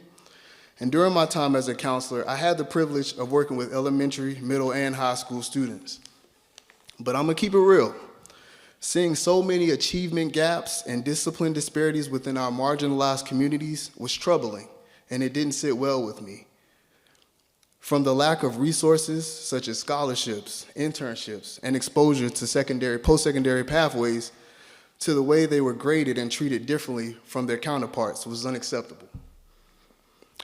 And during my time as a counselor, I had the privilege of working with elementary, middle, and high school students. But I'm gonna keep it real. Seeing so many achievement gaps and discipline disparities within our marginalized communities was troubling, and it didn't sit well with me. From the lack of resources such as scholarships, internships, and exposure to post-secondary pathways to the way they were graded and treated differently from their counterparts was unacceptable.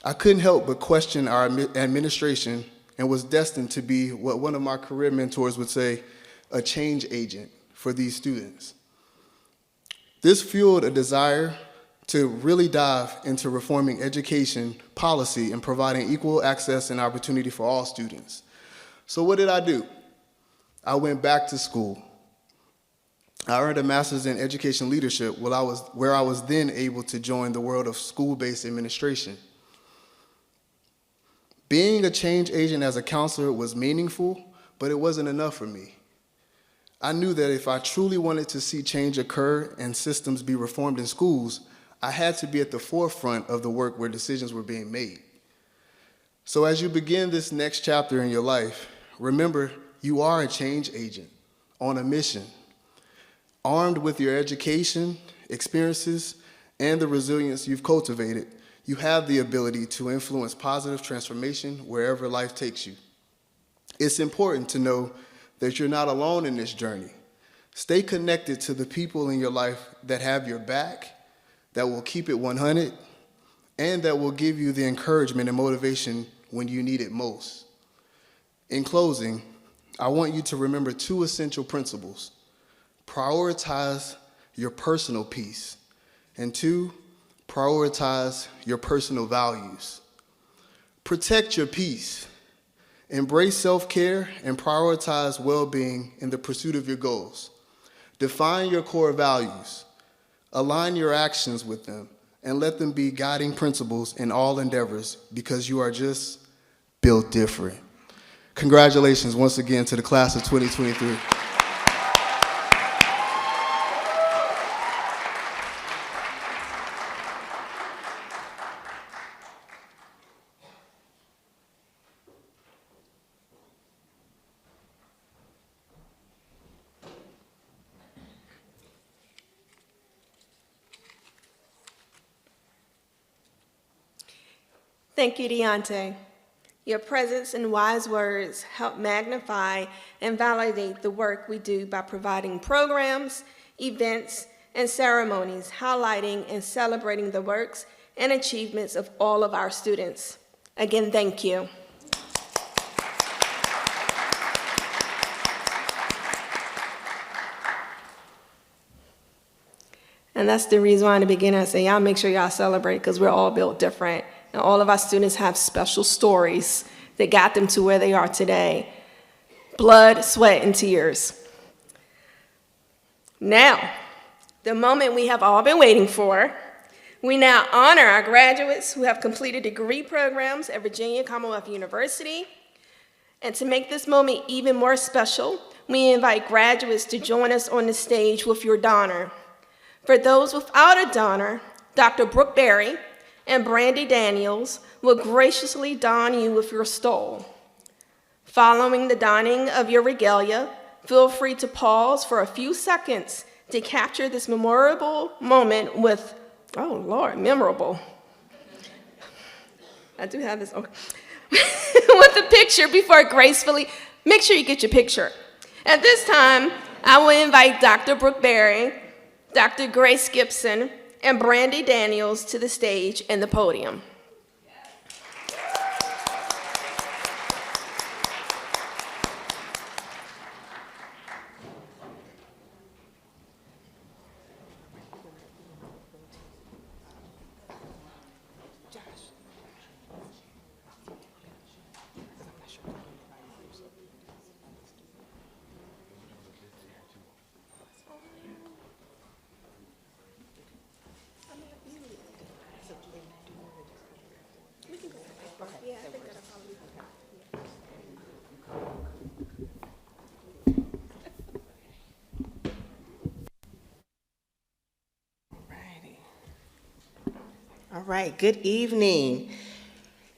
I couldn't help but question our administration and was destined to be what one of my career mentors would say, a change agent for these students. This fueled a desire to really dive into reforming education policy and providing equal access and opportunity for all students. So what did I do? I went back to school. I earned a master's in education leadership where I was then able to join the world of school-based administration. Being a change agent as a counselor was meaningful, but it wasn't enough for me. I knew that if I truly wanted to see change occur and systems be reformed in schools, I had to be at the forefront of the work where decisions were being made. So as you begin this next chapter in your life, remember you are a change agent on a mission. Armed with your education, experiences, and the resilience you've cultivated, you have the ability to influence positive transformation wherever life takes you. It's important to know that you're not alone in this journey. Stay connected to the people in your life that have your back, that will keep it 100, and that will give you the encouragement and motivation when you need it most. In closing, I want you to remember two essential principles. Prioritize your personal peace, and two, prioritize your personal values. Protect your peace. Embrace self-care and prioritize well-being in the pursuit of your goals. Define your core values. Align your actions with them and let them be guiding principles in all endeavors because you are just built different. Congratulations once again to the class of 2023. Thank you, Deontay. Your presence and wise words help magnify and validate the work we do by providing programs, events, and ceremonies highlighting and celebrating the works and achievements of all of our students. Again, thank you. And that's the reason why in the beginning I say, y'all make sure y'all celebrate, because we're all built different. And all of our students have special stories that got them to where they are today. Blood, sweat, and tears. Now, the moment we have all been waiting for, we now honor our graduates who have completed degree programs at Virginia Commonwealth University. And to make this moment even more special, we invite graduates to join us on the stage with your donor. For those without a donor, Dr. Brooke Berry and Brandy Daniels will graciously don you with your stole. Following the donning of your regalia, feel free to pause for a few seconds to capture this memorable moment with, oh Lord, memorable. I do have this, okay. With a picture before gracefully, make sure you get your picture. At this time, I will invite Dr. Brooke Berry, Dr. Grace Gibson, and Brandy Daniels to the stage and the podium. All right, good evening.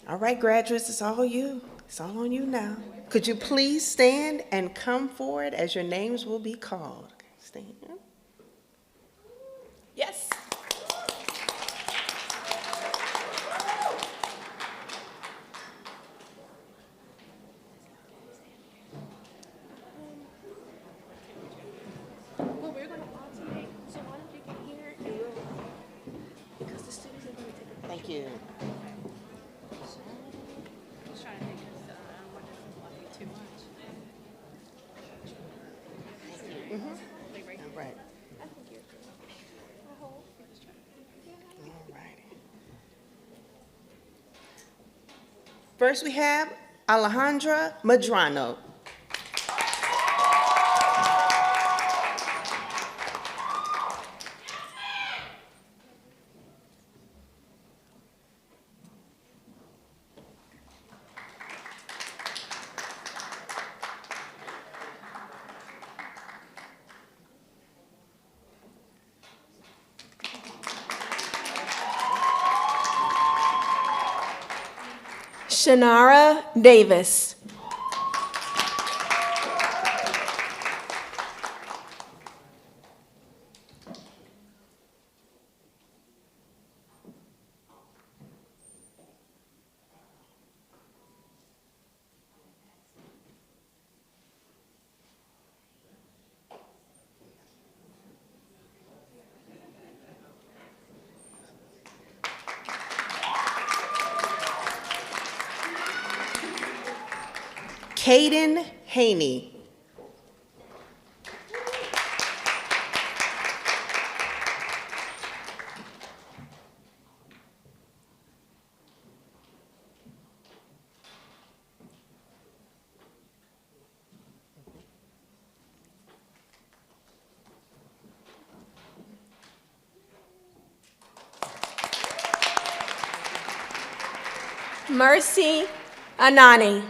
All right, graduates, it's all you. It's all on you now. Could you please stand and come forward as your names will be called? Stand. Yes. Well, we're going to alternate, so why don't you get here and because the students are going to take a Thank you. All right. All righty. First, we have Alejandra Madrano. Shanara Davis. Caden Haney. Mercy Anani.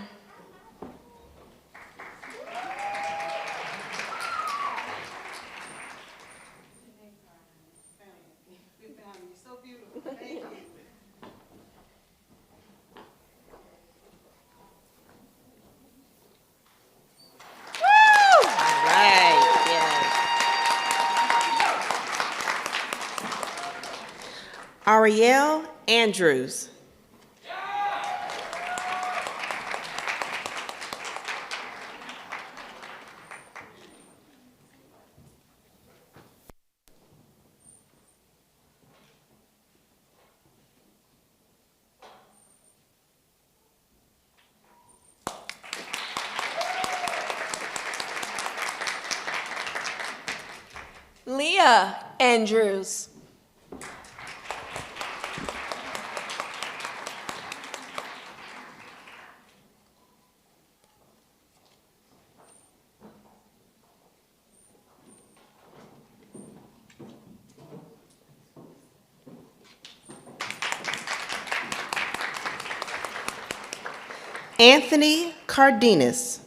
Ariel Andrews. Leah Andrews. Anthony Cardenas.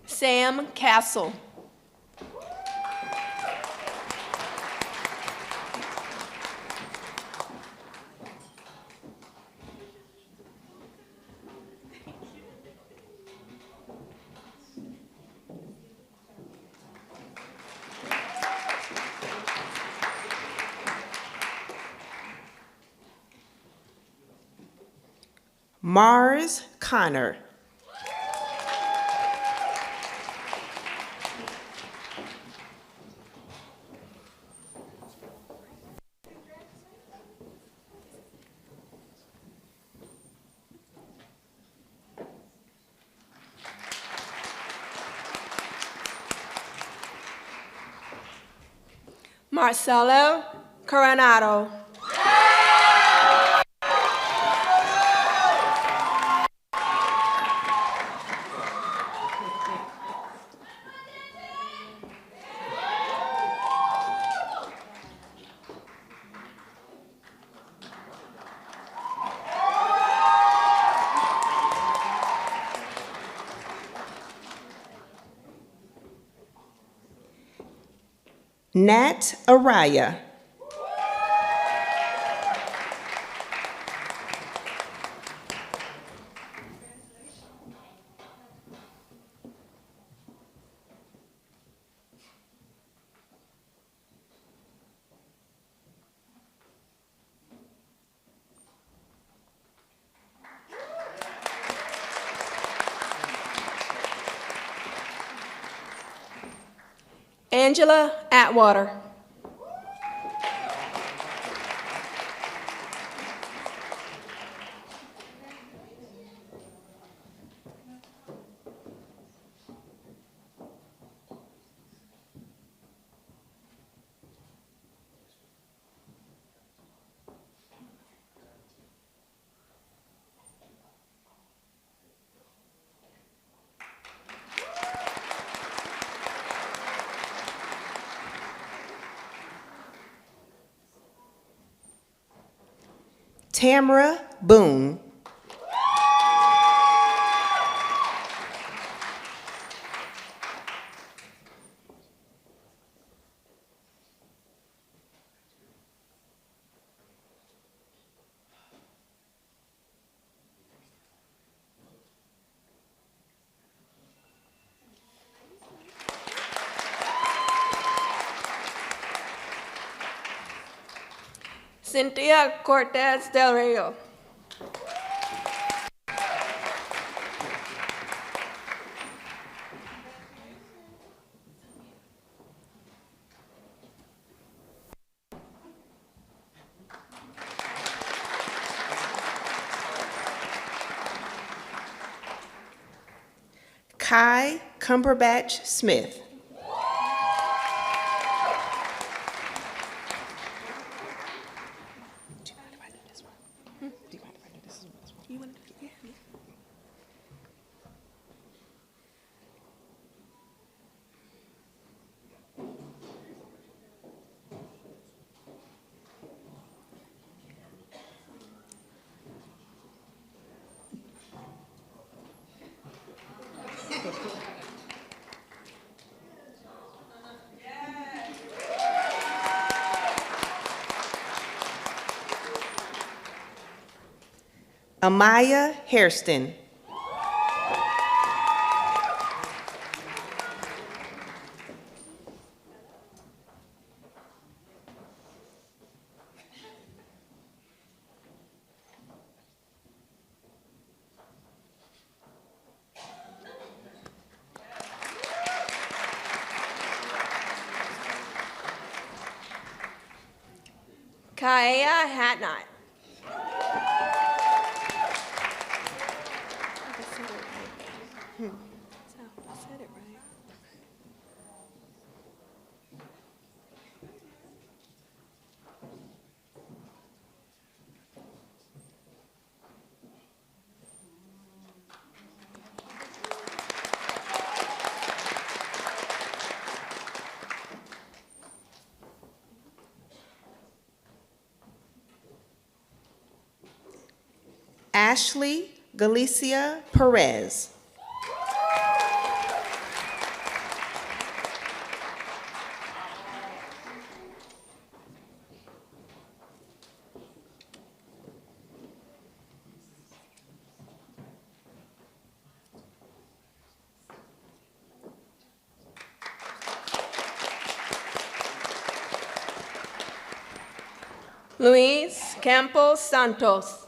Sam Castle. Mars Connor. Marcelo Coronado. Nat Araya. Angela Atwater. Tamara Boone. Cynthia Cortez Del Rio. Kai Cumberbatch Smith. Amaya Hairston. Kaea Hatnot. Ashley Galicia Perez. Luis Campos Santos.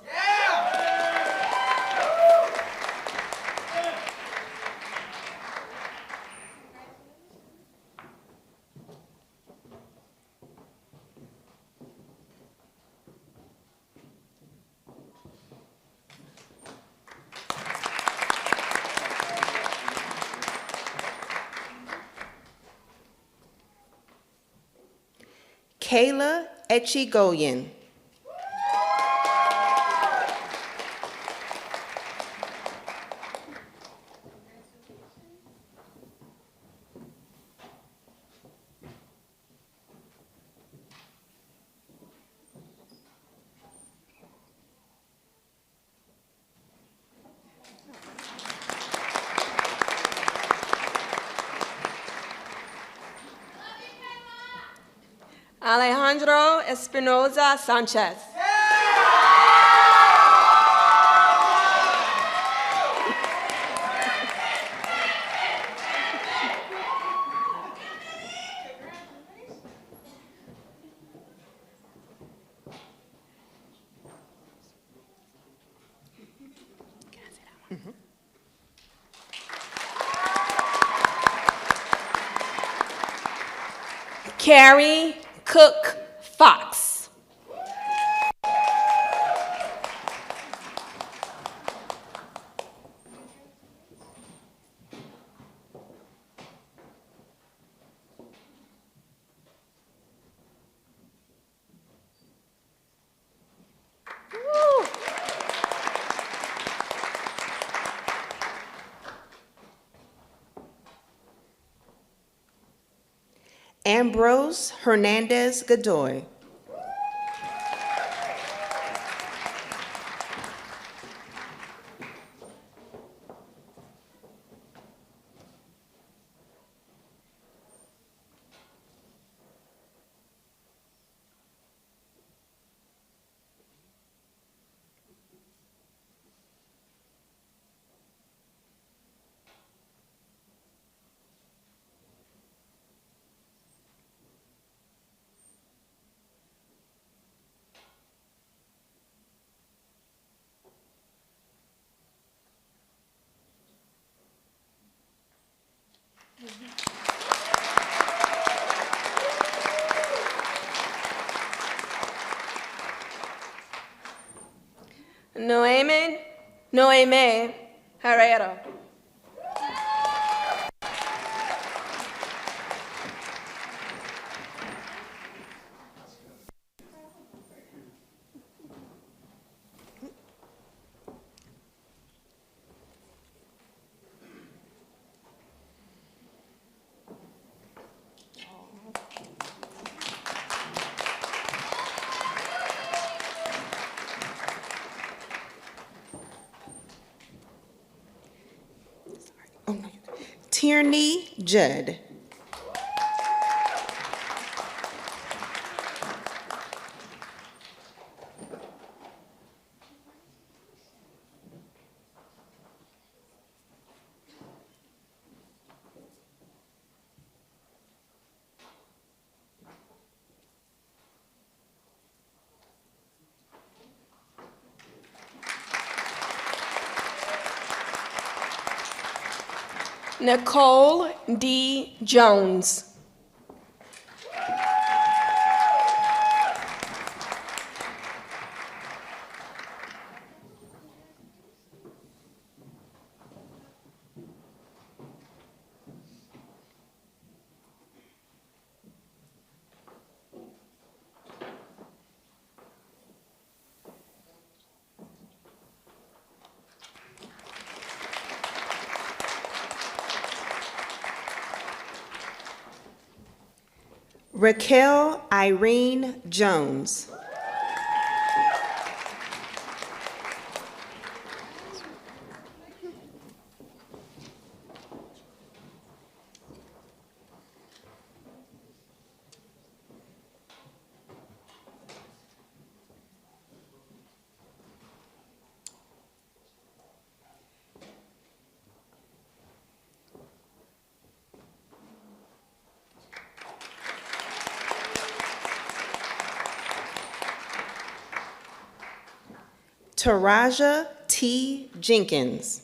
Kayla Echigoyen. Alejandro Espinoza Sanchez. Carrie Cook Fox. Ambrose Hernandez Godoy. Noeme Herrero. Tierney Judd. Nicole D. Jones. Raquel Irene Jones. Taraja T. Jenkins.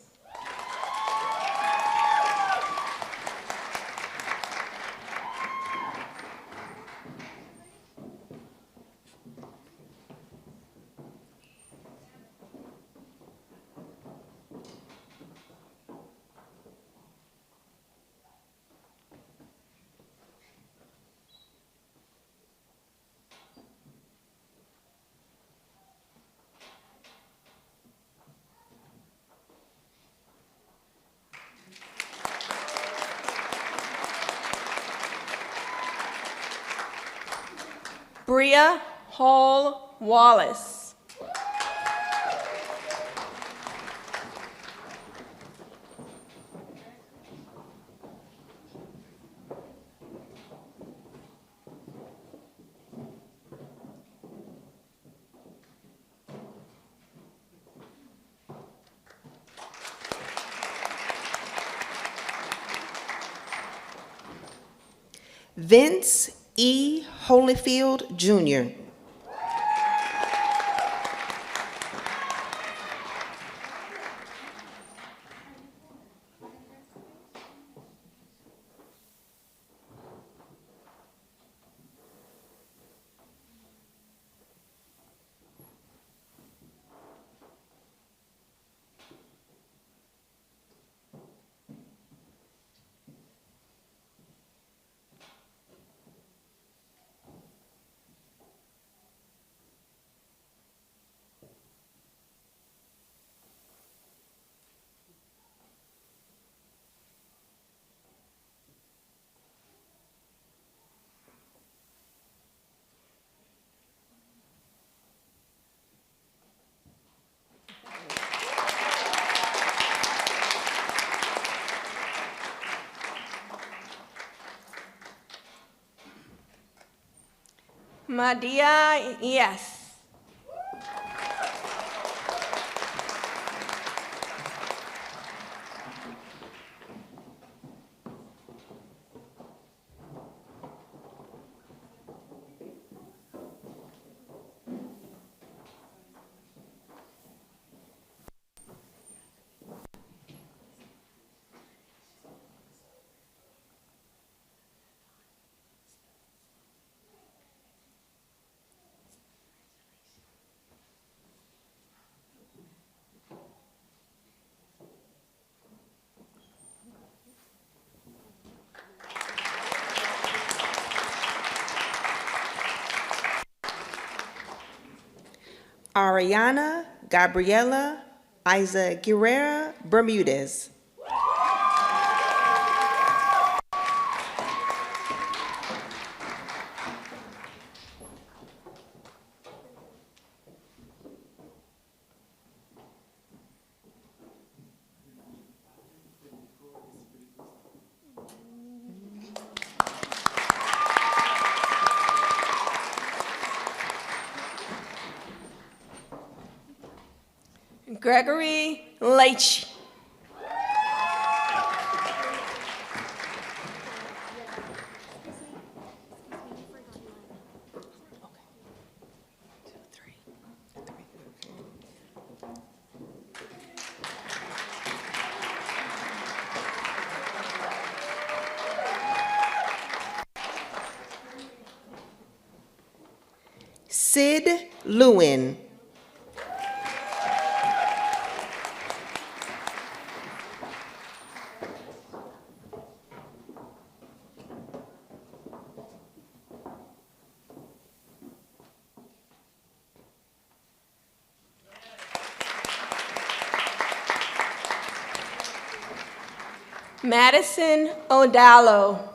Bria Hall Wallace. Vince E. Holyfield, Jr. Madia, yes. Ariana Gabriela Isa Guerrera Bermudez. Gregory Leitch. Sid Lewin. Madison O'Dallo.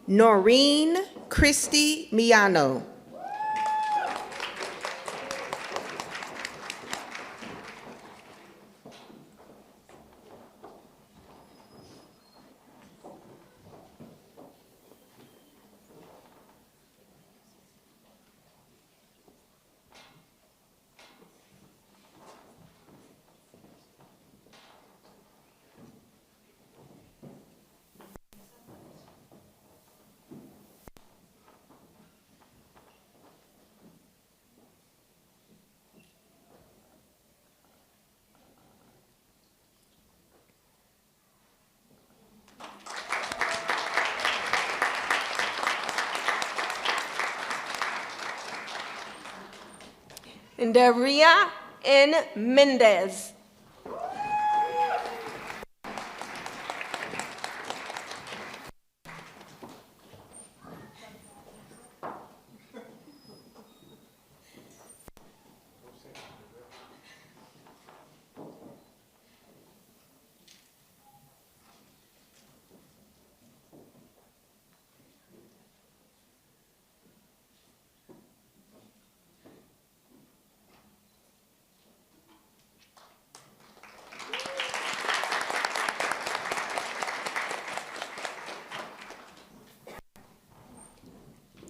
Noreen Christy Miano. Daria N. Mendez.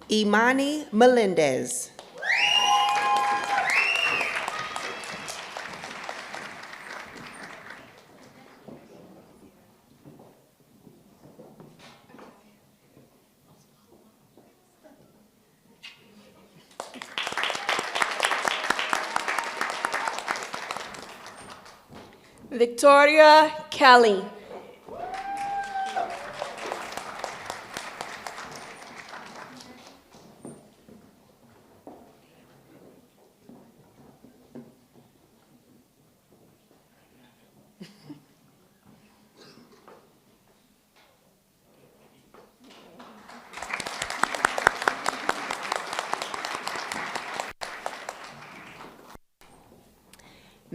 Imani Melendez. Victoria Kelly.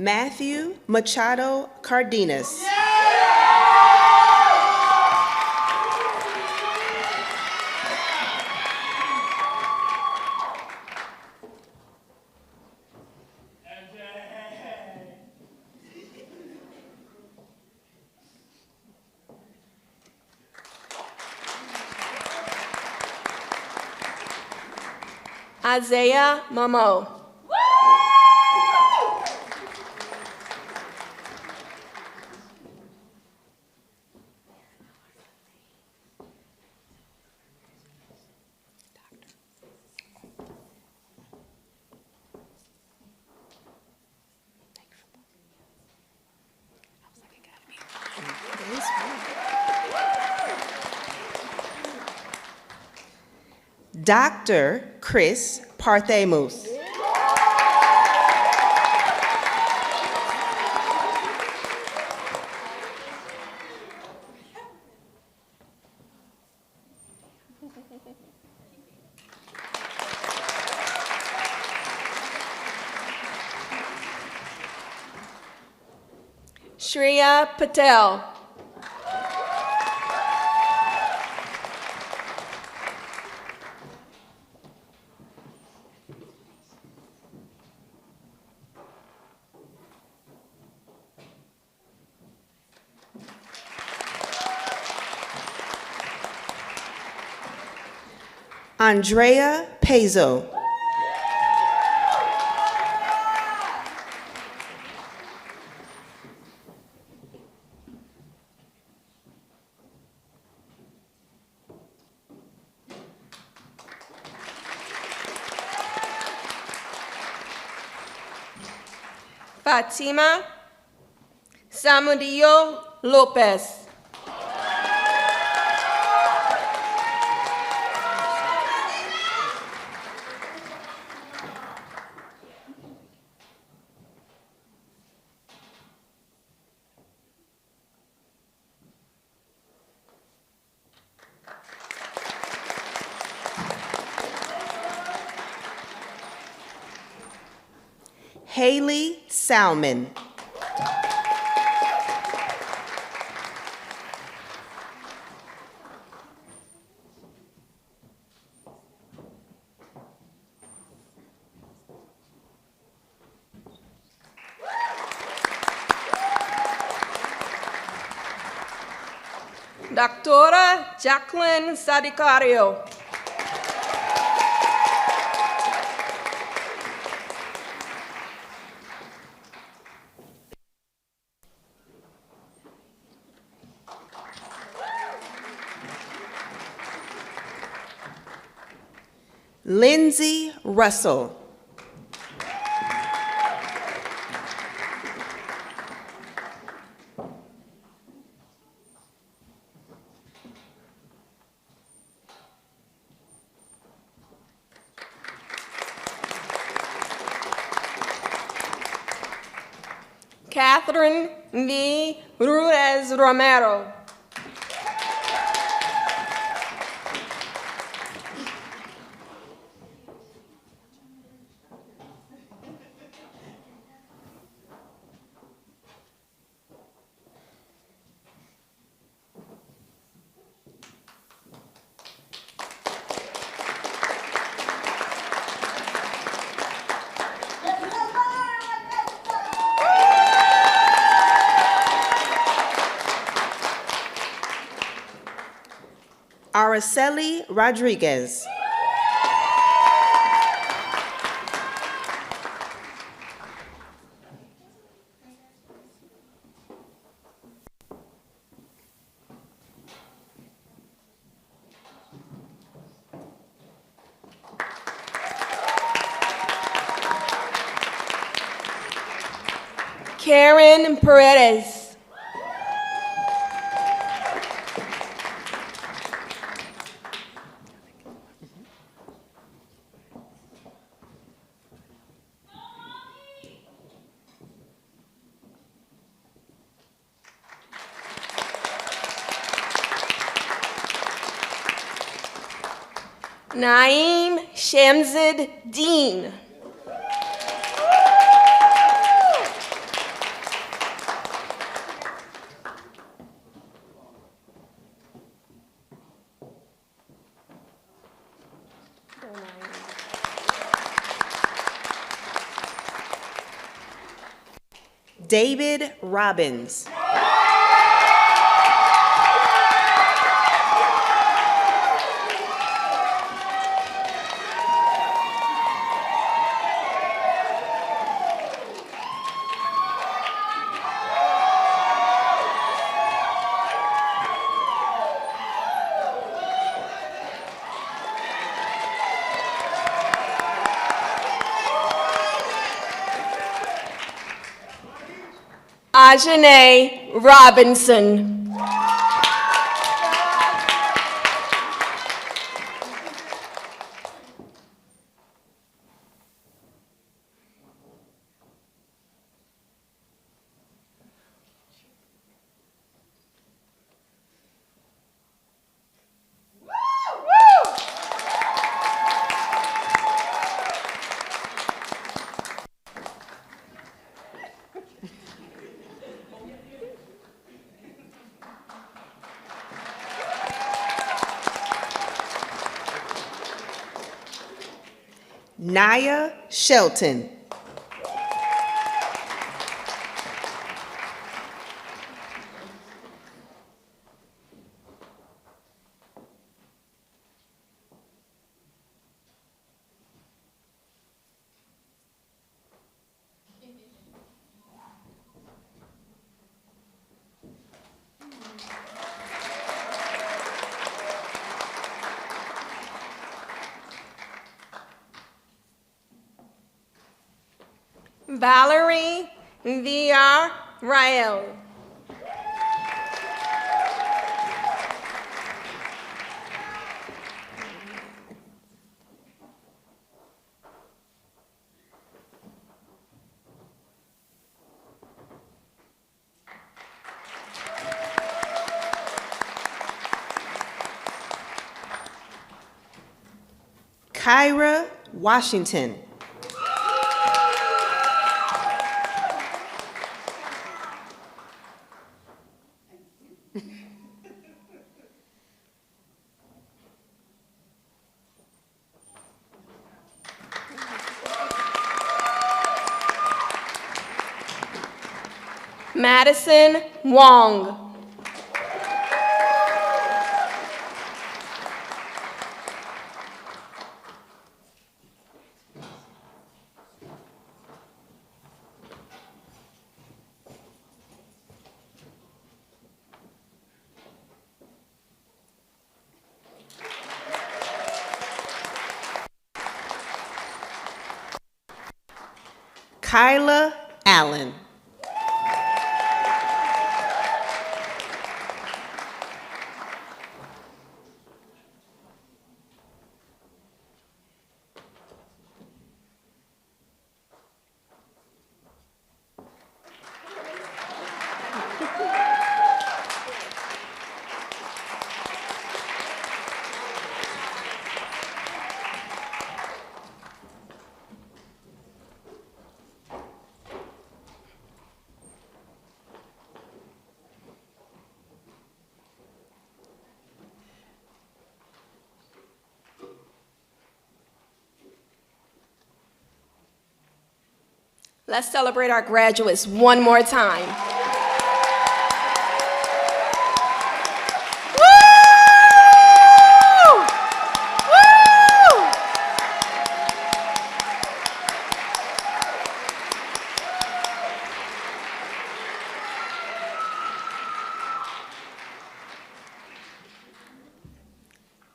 Matthew Machado Cardenas. Isaiah Mamo. Dr. Chris Parthemus. Shreya Patel. Andrea Pezo. Fatima Samudio Lopez. Haley Salmon. Doctora Jacqueline Sadicario. Lindsay Russell. Catherine V. Ruiz Romero. Araceli Rodriguez. Karen Paredes. Naeem Shamsid Dean. David Robbins. Ajane Robinson. Naya Shelton. Valerie VR Rael. Kyra Washington. Madison Wong. Kyla Allen. Let's celebrate our graduates one more time. Woo! Woo!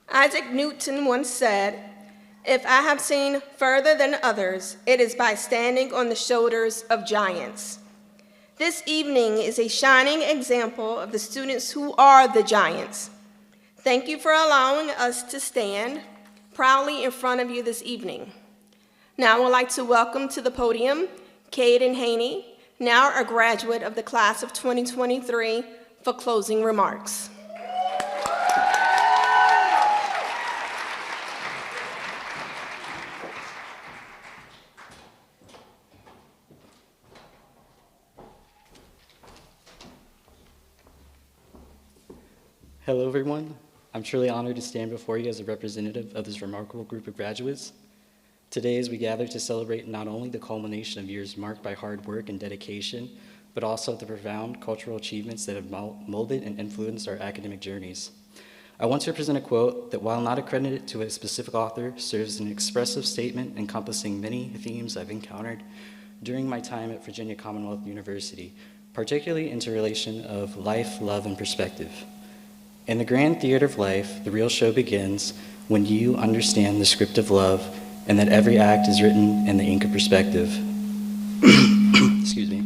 Isaac Newton once said, "If I have seen further than others, it is by standing on the shoulders of giants." This evening is a shining example of the students who are the giants. Thank you for allowing us to stand proudly in front of you this evening. Now I would like to welcome to the podium Caden Haney, now a graduate of the class of 2023, for closing remarks. Hello, everyone. I'm truly honored to stand before you as a representative of this remarkable group of graduates. Today, as we gather to celebrate not only the culmination of years marked by hard work and dedication, but also the profound cultural achievements that have molded and influenced our academic journeys. I want to present a quote that, while not accredited to a specific author, serves as an expressive statement encompassing many themes I've encountered during my time at Virginia Commonwealth University, particularly interrelation of life, love, and perspective. In the grand theater of life, the real show begins when you understand the script of love and that every act is written in the ink of perspective. Excuse me.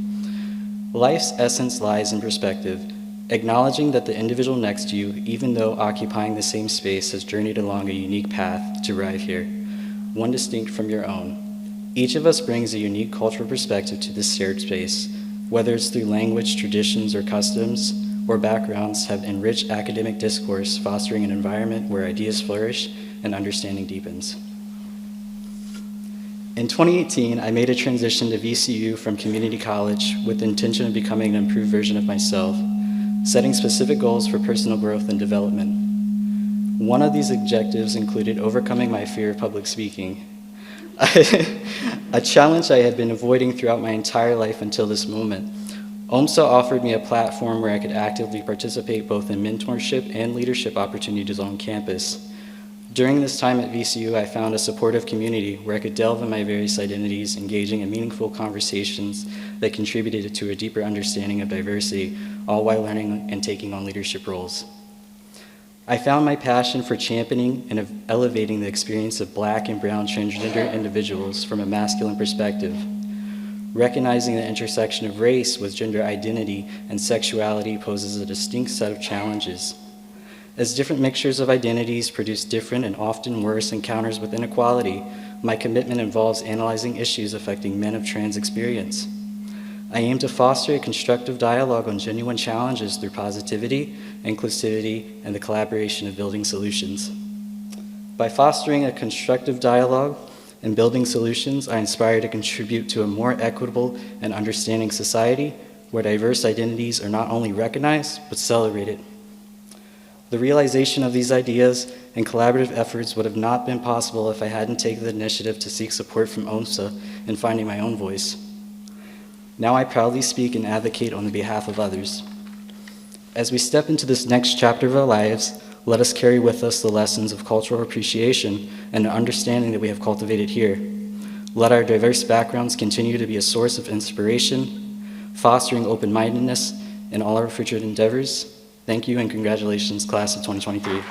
Life's essence lies in perspective, acknowledging that the individual next to you, even though occupying the same space, has journeyed along a unique path to arrive here, one distinct from your own. Each of us brings a unique cultural perspective to this shared space, whether it's through language, traditions, or customs, or backgrounds have enriched academic discourse, fostering an environment where ideas flourish and understanding deepens. In 2018, I made a transition to VCU from community college with the intention of becoming an improved version of myself, setting specific goals for personal growth and development. One of these objectives included overcoming my fear of public speaking, a challenge I had been avoiding throughout my entire life until this moment. OMSA offered me a platform where I could actively participate both in mentorship and leadership opportunities on campus. During this time at VCU, I found a supportive community where I could delve in my various identities, engaging in meaningful conversations that contributed to a deeper understanding of diversity, all while learning and taking on leadership roles. I found my passion for championing and elevating the experience of Black and brown transgender individuals from a masculine perspective. Recognizing the intersection of race with gender identity and sexuality poses a distinct set of challenges. As different mixtures of identities produce different and often worse encounters with inequality, my commitment involves analyzing issues affecting men of trans experience. I aim to foster a constructive dialogue on genuine challenges through positivity, inclusivity, and the collaboration of building solutions. By fostering a constructive dialogue and building solutions, I inspire to contribute to a more equitable and understanding society where diverse identities are not only recognized, but celebrated. The realization of these ideas and collaborative efforts would have not been possible if I hadn't taken the initiative to seek support from OMSA in finding my own voice. Now I proudly speak and advocate on the behalf of others. As we step into this next chapter of our lives, let us carry with us the lessons of cultural appreciation and the understanding that we have cultivated here. Let our diverse backgrounds continue to be a source of inspiration, fostering open-mindedness in all our future endeavors. Thank you and congratulations, class of 2023.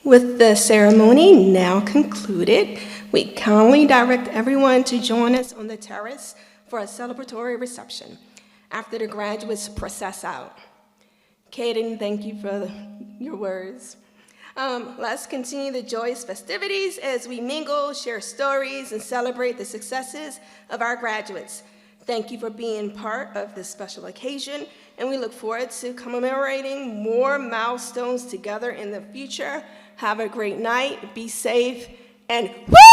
With the ceremony now concluded, we kindly direct everyone to join us on the terrace for a celebratory reception after the graduates process out. Kaden, thank you for your words. Let's continue the joyous festivities as we mingle, share stories, and celebrate the successes of our graduates. Thank you for being part of this special occasion, and we look forward to commemorating more milestones together in the future. Have a great night, be safe, and woo!